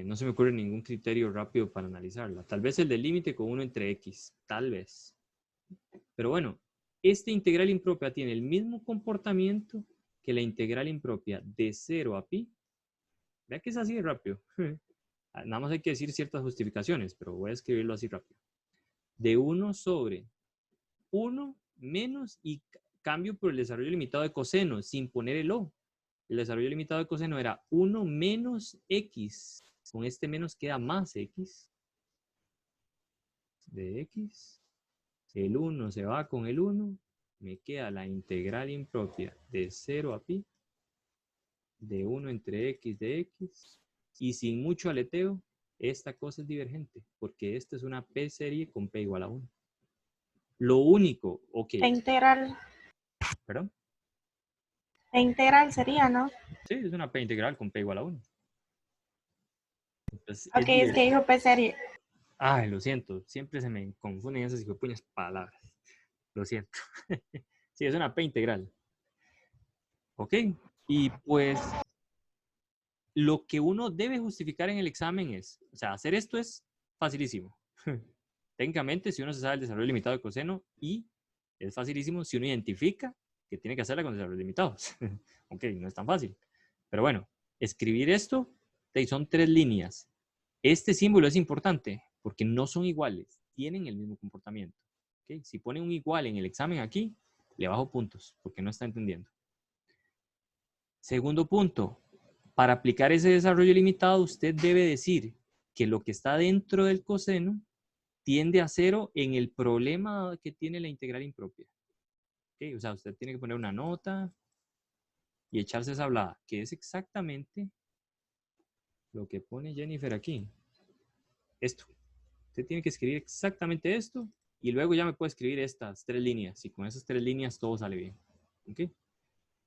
No se me ocurre ningún criterio rápido para analizarla. Tal vez el del límite con 1 entre x. Tal vez. Pero bueno, esta integral impropia tiene el mismo comportamiento que la integral impropia de 0 a pi. Vea que es así de rápido. Nada más hay que decir ciertas justificaciones, pero voy a escribirlo así rápido. De 1 sobre 1 menos y cambio por el desarrollo limitado de coseno sin poner el O. El desarrollo limitado de coseno era 1 menos x. Con este menos queda más x. De x. El 1 se va con el 1. Me queda la integral impropia de 0 a pi. De 1 entre x de x. Y sin mucho aleteo, esta cosa es divergente. Porque esta es una p serie con p igual a 1. Lo único, ok. La integral. ¿Perdón? La integral sería, ¿no? Sí, es una p integral con p igual a 1. Entonces, Ok, es que dijo P serie. Ay, lo siento. Siempre se me confunden esas hijuepuñas palabras. Lo siento. Sí, es una p integral. Ok. Y pues, lo que uno debe justificar en el examen es, o sea, hacer esto es facilísimo. Técnicamente, si uno se sabe el desarrollo limitado de coseno, y es facilísimo si uno identifica que tiene que hacerla con desarrollos limitados. Ok, no es tan fácil. Pero bueno, escribir esto son 3 líneas. Este símbolo es importante porque no son iguales, tienen el mismo comportamiento. ¿Okay? Si pone un igual en el examen aquí, le bajo puntos porque no está entendiendo. Segundo punto, para aplicar ese desarrollo limitado, usted debe decir que lo que está dentro del coseno tiende a 0 en el problema que tiene la integral impropia. ¿Okay? O sea, usted tiene que poner una nota y echarse esa hablada, que es exactamente lo que pone Jennifer aquí. Esto. Usted tiene que escribir exactamente esto y luego ya me puede escribir estas 3 líneas. Y con esas 3 líneas todo sale bien. ¿Ok?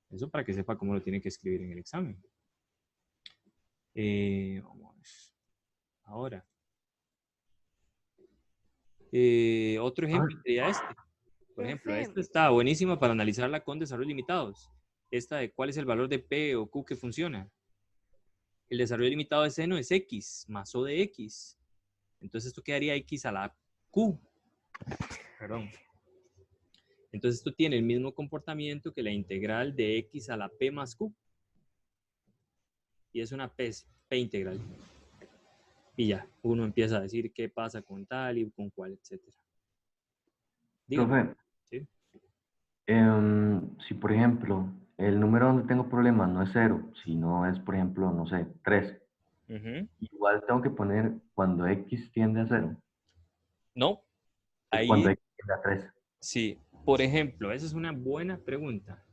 Eso para que sepa cómo lo tiene que escribir en el examen. Vamos. Ahora. Otro ejemplo sería este. Por ejemplo, esta está buenísima para analizarla con desarrollos limitados. Esta de cuál es el valor de P o Q que funciona. El desarrollo limitado de seno es X más O de X. Entonces esto quedaría X a la Q. Perdón. Entonces esto tiene el mismo comportamiento que la integral de X a la P más Q. Y es una P integral. Y ya, uno empieza a decir qué pasa con tal y con cual, etc. Profe, ¿sí? Si por ejemplo el número donde tengo problemas no es 0, sino es por ejemplo, no sé, 3. Igual tengo que poner cuando X tiende a 0. No. Ahí, cuando X tiende a 3. Sí. Por ejemplo, esa es una buena pregunta.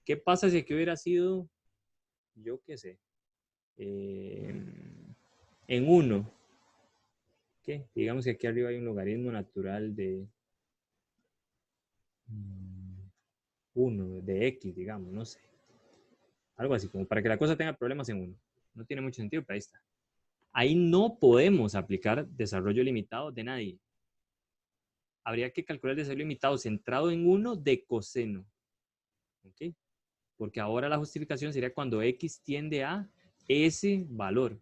¿Qué pasa si aquí hubiera sido, yo qué sé, en 1? ¿Qué? Digamos que aquí arriba hay un logaritmo natural de 1, de X, digamos, no sé. Algo así, como para que la cosa tenga problemas en 1. No tiene mucho sentido, pero ahí está. Ahí no podemos aplicar desarrollo limitado de nadie. Habría que calcular el desarrollo limitado centrado en 1 de coseno. ¿Ok? Porque ahora la justificación sería cuando X tiende a ese valor.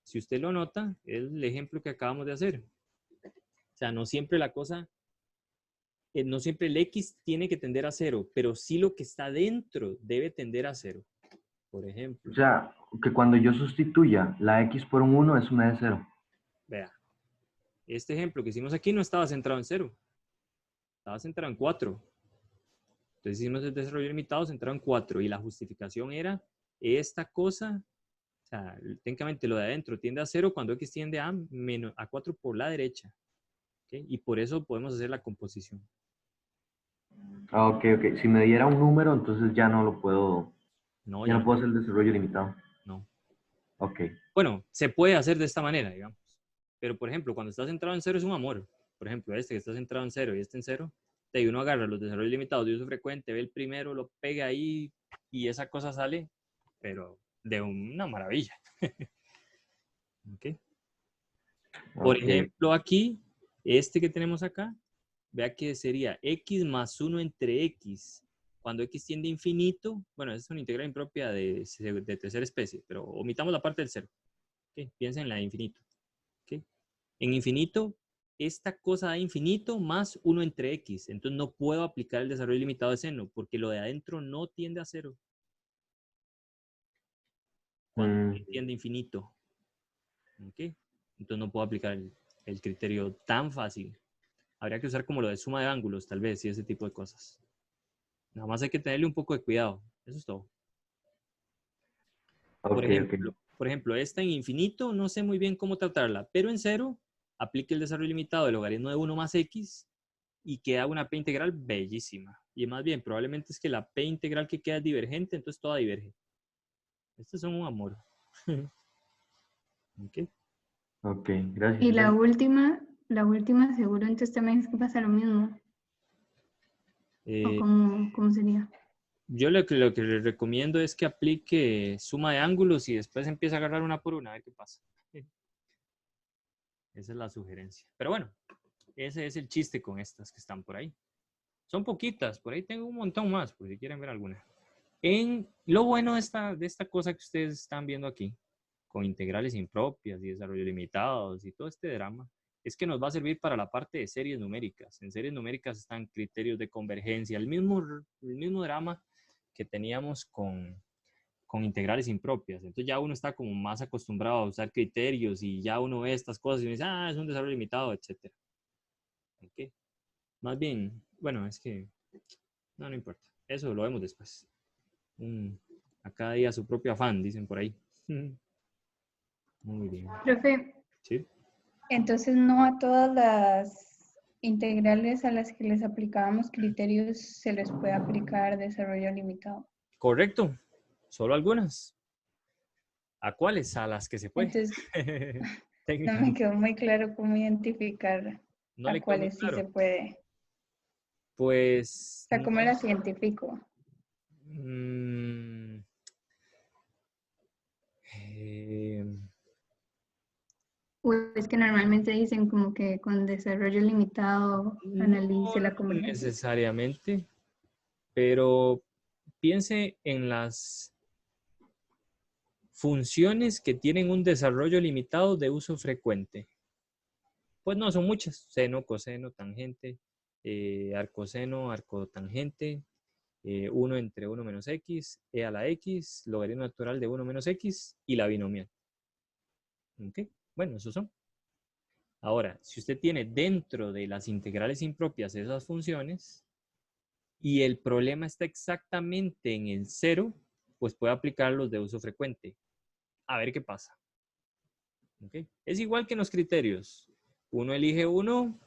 Si usted lo nota, es el ejemplo que acabamos de hacer. O sea, no siempre la cosa, no siempre el X tiene que tender a 0, pero sí lo que está dentro debe tender a 0. Por ejemplo. O sea, que cuando yo sustituya la X por un 1 es una de 0. Vea, este ejemplo que hicimos aquí no estaba centrado en 0. Estaba centrado en 4. Entonces hicimos el desarrollo limitado centrado en 4. Y la justificación era esta cosa. O sea, técnicamente lo de adentro tiende a 0 cuando X tiende a 4 por la derecha. ¿Okay? Y por eso podemos hacer la composición. Ah, ok. Si me diera un número, entonces ya no lo puedo... No, ya no puedo hacer el desarrollo limitado. No. Ok. Bueno, se puede hacer de esta manera, digamos. Pero, por ejemplo, cuando está centrado en 0 es un amor. por ejemplo, este que está centrado en 0 y este en 0, y uno agarra los desarrollos limitados de uso frecuente, ve el primero, lo pega ahí y esa cosa sale, pero de una maravilla. ¿Okay? Por Ok. ejemplo, aquí, este que tenemos acá, vea que sería x más 1 entre x. Cuando x tiende a infinito, bueno, es una integral impropia de tercera especie, pero omitamos la parte del 0. ¿Okay? Piensen en la de infinito. ¿Okay? En infinito, esta cosa da infinito más 1 entre x. Entonces no puedo aplicar el desarrollo ilimitado de seno, porque lo de adentro no tiende a 0. Cuando tiende a infinito. ¿Okay? Entonces no puedo aplicar el criterio tan fácil. Habría que usar como lo de suma de ángulos, tal vez, y ese tipo de cosas. Nada más hay que tenerle un poco de cuidado. Eso es todo. Ok, Por ejemplo, esta en infinito, no sé muy bien cómo tratarla, pero en 0, aplique el desarrollo limitado del logaritmo de 1 más x y queda una p integral bellísima. Y más bien, probablemente es que la p integral que queda es divergente, entonces toda diverge. Estos son un amor. Okay. Ok, gracias. Y la última seguro entonces también es que pasa lo mismo. ¿O cómo sería? Yo lo que les recomiendo es que aplique suma de ángulos y después empiece a agarrar una por una, a ver qué pasa. Esa es la sugerencia. Pero bueno, ese es el chiste con estas que están por ahí. Son poquitas, por ahí tengo un montón más, por si quieren ver alguna. Lo bueno de esta cosa que ustedes están viendo aquí, con integrales impropias y desarrollo limitados y todo este drama, es que nos va a servir para la parte de series numéricas. En series numéricas están criterios de convergencia, el mismo drama que teníamos con integrales impropias. Entonces ya uno está como más acostumbrado a usar criterios y ya uno ve estas cosas y dice, es un desarrollo limitado, etc. ¿Okay? Más bien, bueno, es que no importa. Eso lo vemos después. A cada día su propio afán, dicen por ahí. Muy bien. Profe, ¿Sí? entonces no a todas las integrales a las que les aplicábamos criterios se les puede aplicar desarrollo limitado. Correcto. Solo algunas. ¿A cuáles? A las que se puede. Entonces, no me quedó muy claro cómo identificar a cuáles sí se puede. Pues... O sea, ¿cómo las identifico? O es que normalmente dicen como que con desarrollo limitado analice la convergencia. No necesariamente, pero piense en las funciones que tienen un desarrollo limitado de uso frecuente. Pues no son muchas: seno, coseno, tangente, arcoseno, arcotangente, 1 entre 1 menos x, e a la x, logaritmo natural de 1 menos x y la binomial. ¿Ok? Bueno, esos son. Ahora, si usted tiene dentro de las integrales impropias esas funciones y el problema está exactamente en el 0, pues puede aplicarlos de uso frecuente. A ver qué pasa. ¿Okay? Es igual que en los criterios. Uno elige uno,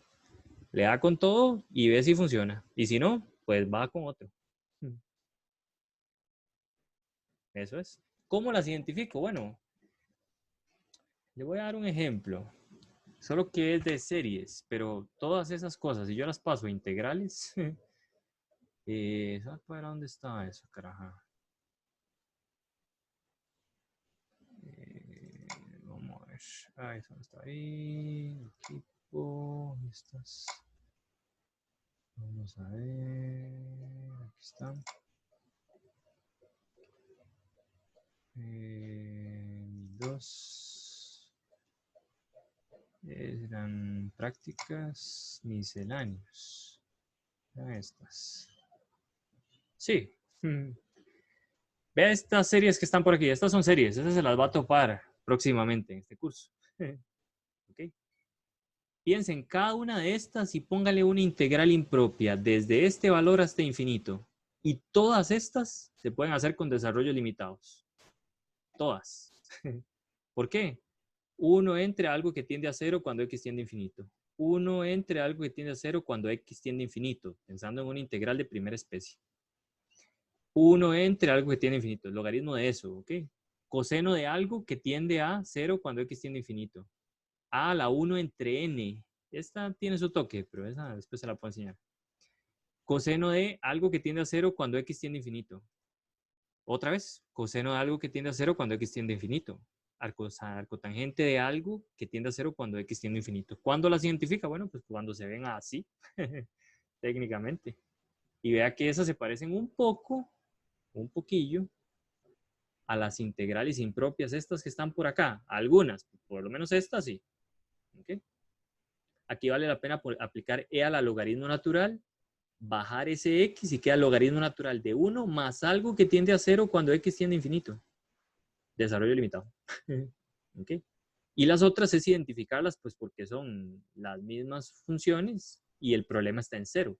le da con todo y ve si funciona. Y si no, pues va con otro. Eso es. ¿Cómo las identifico? Bueno, le voy a dar un ejemplo. Solo que es de series, pero todas esas cosas, si yo las paso a integrales, ¿sabes para dónde está eso, carajo? Vamos a ver. Eso no está ahí. Equipo. Estas. Vamos a ver. Aquí están. Dos. Eran prácticas misceláneas. Estas. Sí. Vea estas series que están por aquí. Estas son series. Estas se las va a topar próximamente en este curso. ¿Okay? Piensen cada una de estas y póngale una integral impropia desde este valor hasta infinito. Y todas estas se pueden hacer con desarrollos limitados. Todas. ¿Por qué? 1 entre algo que tiende a 0 cuando x tiende a infinito. 1 entre algo que tiende a 0 cuando x tiende a infinito, pensando en una integral de primera especie. 1 entre algo que tiende a infinito, el logaritmo de eso, ¿ok? Coseno de algo que tiende a 0 cuando x tiende a infinito. A la 1 entre n, esta tiene su toque, pero esa después se la puedo enseñar. Coseno de algo que tiende a 0 cuando x tiende a infinito. Otra vez, coseno de algo que tiende a 0 cuando x tiende a infinito. Arcotangente de algo que tiende a 0 cuando x tiende a infinito. ¿Cuándo las identifica? Bueno, pues cuando se ven así, técnicamente. Y vea que esas se parecen un poquillo, a las integrales impropias, estas que están por acá. Algunas, por lo menos estas sí. ¿Okay? Aquí vale la pena aplicar e a la logaritmo natural, bajar ese x y queda logaritmo natural de 1 más algo que tiende a 0 cuando x tiende a infinito. Desarrollo limitado. ¿Okay? Y las otras es identificarlas pues porque son las mismas funciones y el problema está en 0.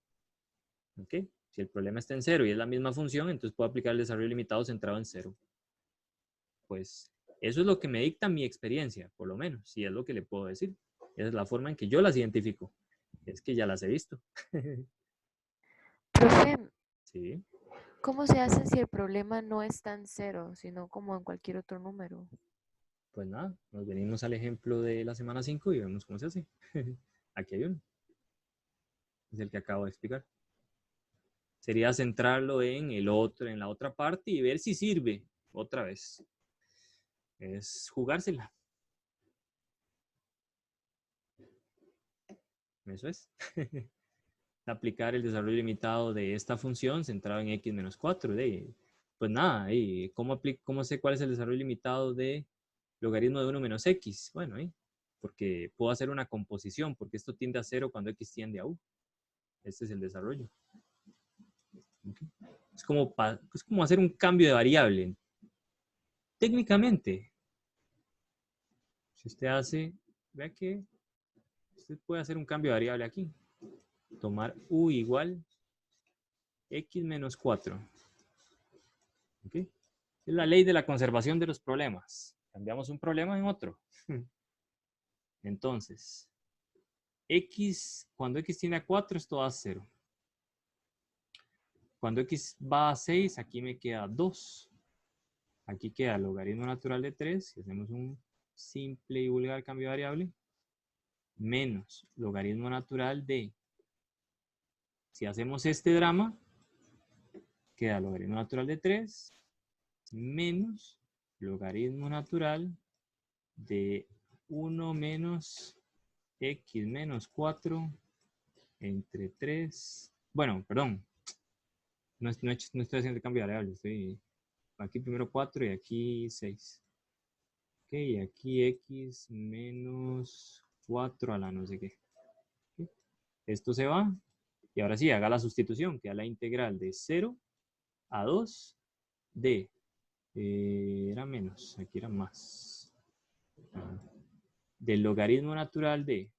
¿Okay? Si el problema está en 0 y es la misma función, entonces puedo aplicar el desarrollo limitado centrado en 0. Pues eso es lo que me dicta mi experiencia, por lo menos, si es lo que le puedo decir. Esa es la forma en que yo las identifico. Es que ya las he visto. Profe, Sí. ¿cómo se hace si el problema no está en 0, sino como en cualquier otro número? Pues nada, nos venimos al ejemplo de la semana 5 y vemos cómo se hace. Aquí hay uno. Es el que acabo de explicar. Sería centrarlo en el otro, en la otra parte y ver si sirve otra vez. Es jugársela. Eso es. Aplicar el desarrollo limitado de esta función centrado en x menos 4. Pues nada, ¿cómo sé cuál es el desarrollo limitado de logaritmo de 1 menos x? Bueno, porque puedo hacer una composición, porque esto tiende a 0 cuando x tiende a u. Este es el desarrollo. Okay. Es como hacer un cambio de variable. Técnicamente, si usted hace, vea que usted puede hacer un cambio de variable aquí. Tomar u igual x menos 4. ¿Okay? Es la ley de la conservación de los problemas. Cambiamos un problema en otro. Entonces, cuando x tiende a 4, esto va a 0. Cuando x va a 6, aquí me queda 2. Aquí queda logaritmo natural de 3, si hacemos un simple y vulgar cambio de variable, menos logaritmo natural de, si hacemos este drama, queda logaritmo natural de 3, menos logaritmo natural de 1 menos x menos 4 entre 3. Bueno, perdón. No estoy haciendo el cambio de variable. Estoy aquí primero 4 y aquí 6. Ok, y aquí x menos 4 a la no sé qué. Okay. Esto se va. Y ahora sí, haga la sustitución. Queda la integral de 0 a 2 de... era menos, aquí era más. Del logaritmo natural de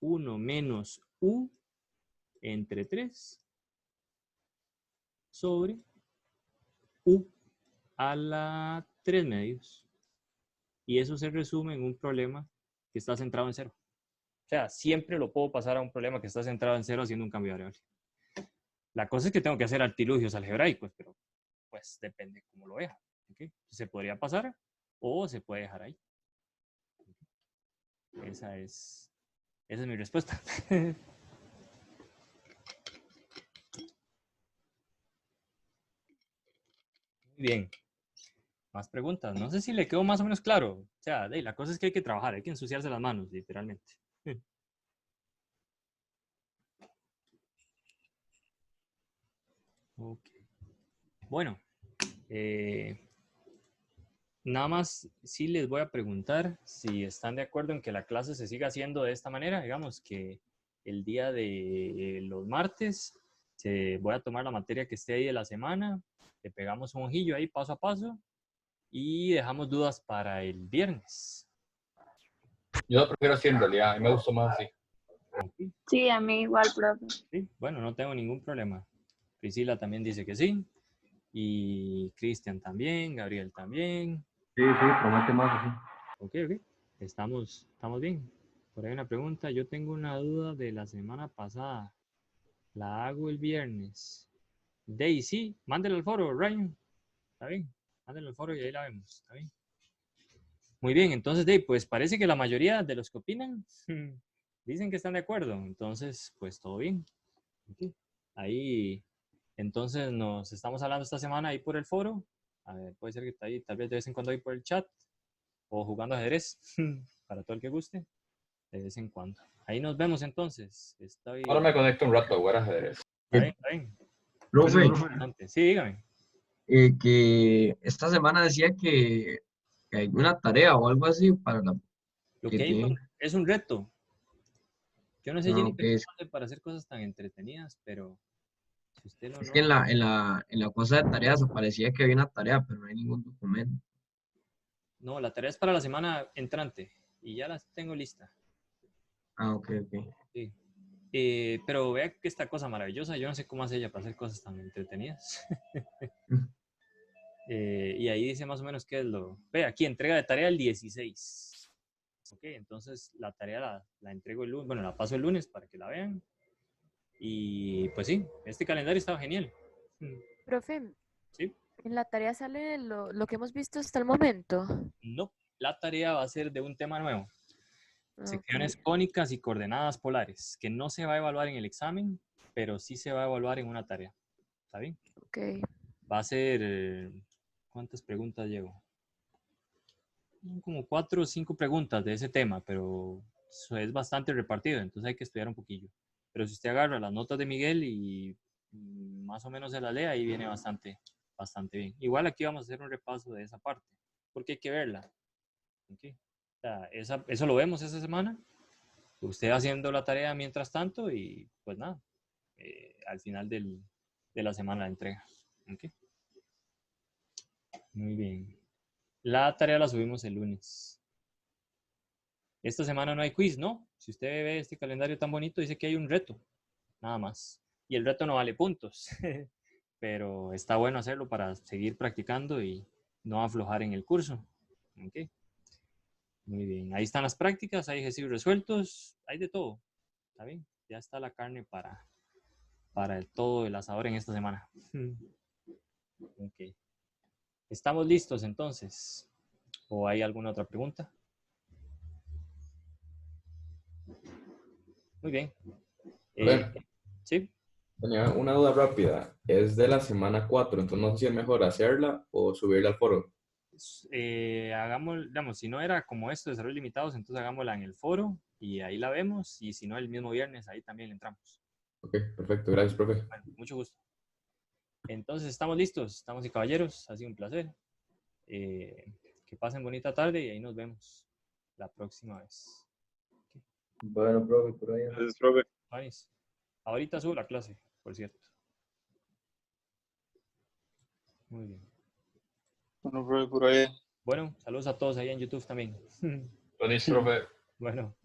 1 menos u entre 3 sobre u a la 3 medios. Y eso se resume en un problema que está centrado en 0. O sea, siempre lo puedo pasar a un problema que está centrado en 0 haciendo un cambio de variable. La cosa es que tengo que hacer artilugios algebraicos, pero pues depende cómo lo vea. ¿Okay? Se podría pasar o se puede dejar ahí. Esa es mi respuesta. Muy bien. Más preguntas. No sé si le quedó más o menos claro. O sea, la cosa es que hay que trabajar, hay que ensuciarse las manos, literalmente. Ok. Bueno. Nada más sí les voy a preguntar si están de acuerdo en que la clase se siga haciendo de esta manera. Digamos que el día de los martes voy a tomar la materia que esté ahí de la semana, le pegamos un ojillo ahí paso a paso y dejamos dudas para el viernes. Yo lo prefiero así en realidad, a mí me gustó más así. Okay. Sí, a mí igual, profe. Sí, bueno, no tengo ningún problema. Priscila también dice que sí. Y Cristian también, Gabriel también. Sí, promete más así. Ok. Estamos bien. Por ahí una pregunta. Yo tengo una duda de la semana pasada. La hago el viernes. Daisy, mándelo al foro, Ryan. ¿Está bien? Mándelo al foro y ahí la vemos. ¿Está bien? Muy bien, entonces, pues parece que la mayoría de los que opinan Dicen que están de acuerdo, entonces, pues todo bien. Ok. Ahí, entonces nos estamos hablando esta semana ahí por el foro. A ver, puede ser que está ahí, tal vez de vez en cuando ahí por el chat o jugando ajedrez, para todo el que guste, de vez en cuando. Ahí nos vemos entonces. Estoy... Ahora me conecto un rato a jugar ajedrez. Está bien, está bien. Profe, Adelante. Sí, dígame. que esta semana decía que hay una tarea o algo así para la Lo que que hay tiene. es un reto. Yo no sé, No, Jennifer, que cómo hace para hacer cosas tan entretenidas, pero si usted lo es que nota... en la cosa de tareas aparecía que había una tarea, pero no hay ningún documento. No, la tarea es para la semana entrante y ya la tengo lista. Ah, ok, ok. Sí. Pero vea que esta cosa maravillosa, yo no sé cómo hace ella para hacer cosas tan entretenidas. Y ahí dice más o menos qué es lo... Ve, aquí, entrega de tarea el 16. Ok, entonces la tarea la entrego el lunes, bueno, la paso el lunes para que la vean. Y pues sí, este calendario estaba genial. Profe, ¿Sí? en la tarea sale lo que hemos visto hasta el momento. No, la tarea va a ser de un tema nuevo. Secciones Ok. cónicas y coordenadas polares, que no se va a evaluar en el examen, pero sí se va a evaluar en una tarea. ¿Está bien? Ok. Va a ser... ¿Cuántas preguntas llevo? Como 4 o 5 preguntas de ese tema, pero eso es bastante repartido, entonces hay que estudiar un poquillo. Pero si usted agarra las notas de Miguel y más o menos se las lee, ahí viene bastante bien. Igual aquí vamos a hacer un repaso de esa parte, porque hay que verla. ¿Okay? O sea, eso lo vemos esa semana. Usted haciendo la tarea mientras tanto y pues nada, al final de la semana la entrega. ¿Okay? Muy bien. La tarea la subimos el lunes. Esta semana no hay quiz, ¿no? Si usted ve este calendario tan bonito, dice que hay un reto, nada más. Y el reto no vale puntos, pero está bueno hacerlo para seguir practicando y no aflojar en el curso. ¿Okay? Muy bien, ahí están las prácticas, hay ejercicios resueltos, hay de todo. ¿Está bien? Ya está la carne para todo el asador en esta semana. Ok. ¿Estamos listos entonces? ¿O hay alguna otra pregunta? Muy bien. ¿Sí? Tenía una duda rápida. Es de la semana 4, entonces no sé si es mejor hacerla o subirla al foro. Hagamos, digamos, si no era como esto, desarrollos limitados, entonces hagámosla en el foro y ahí la vemos. Y si no, el mismo viernes, ahí también le entramos. Ok, perfecto. Gracias, profe. Bueno, mucho gusto. Entonces, estamos listos, estamos y caballeros. Ha sido un placer. Que pasen bonita tarde y ahí nos vemos la próxima vez. Bueno, profe, por ahí. Gracias, profe. Nice. Ahorita subo la clase, por cierto. Muy bien. Bueno, profe, por ahí. Bueno, saludos a todos ahí en YouTube también. Buenísimo, profe. Bueno.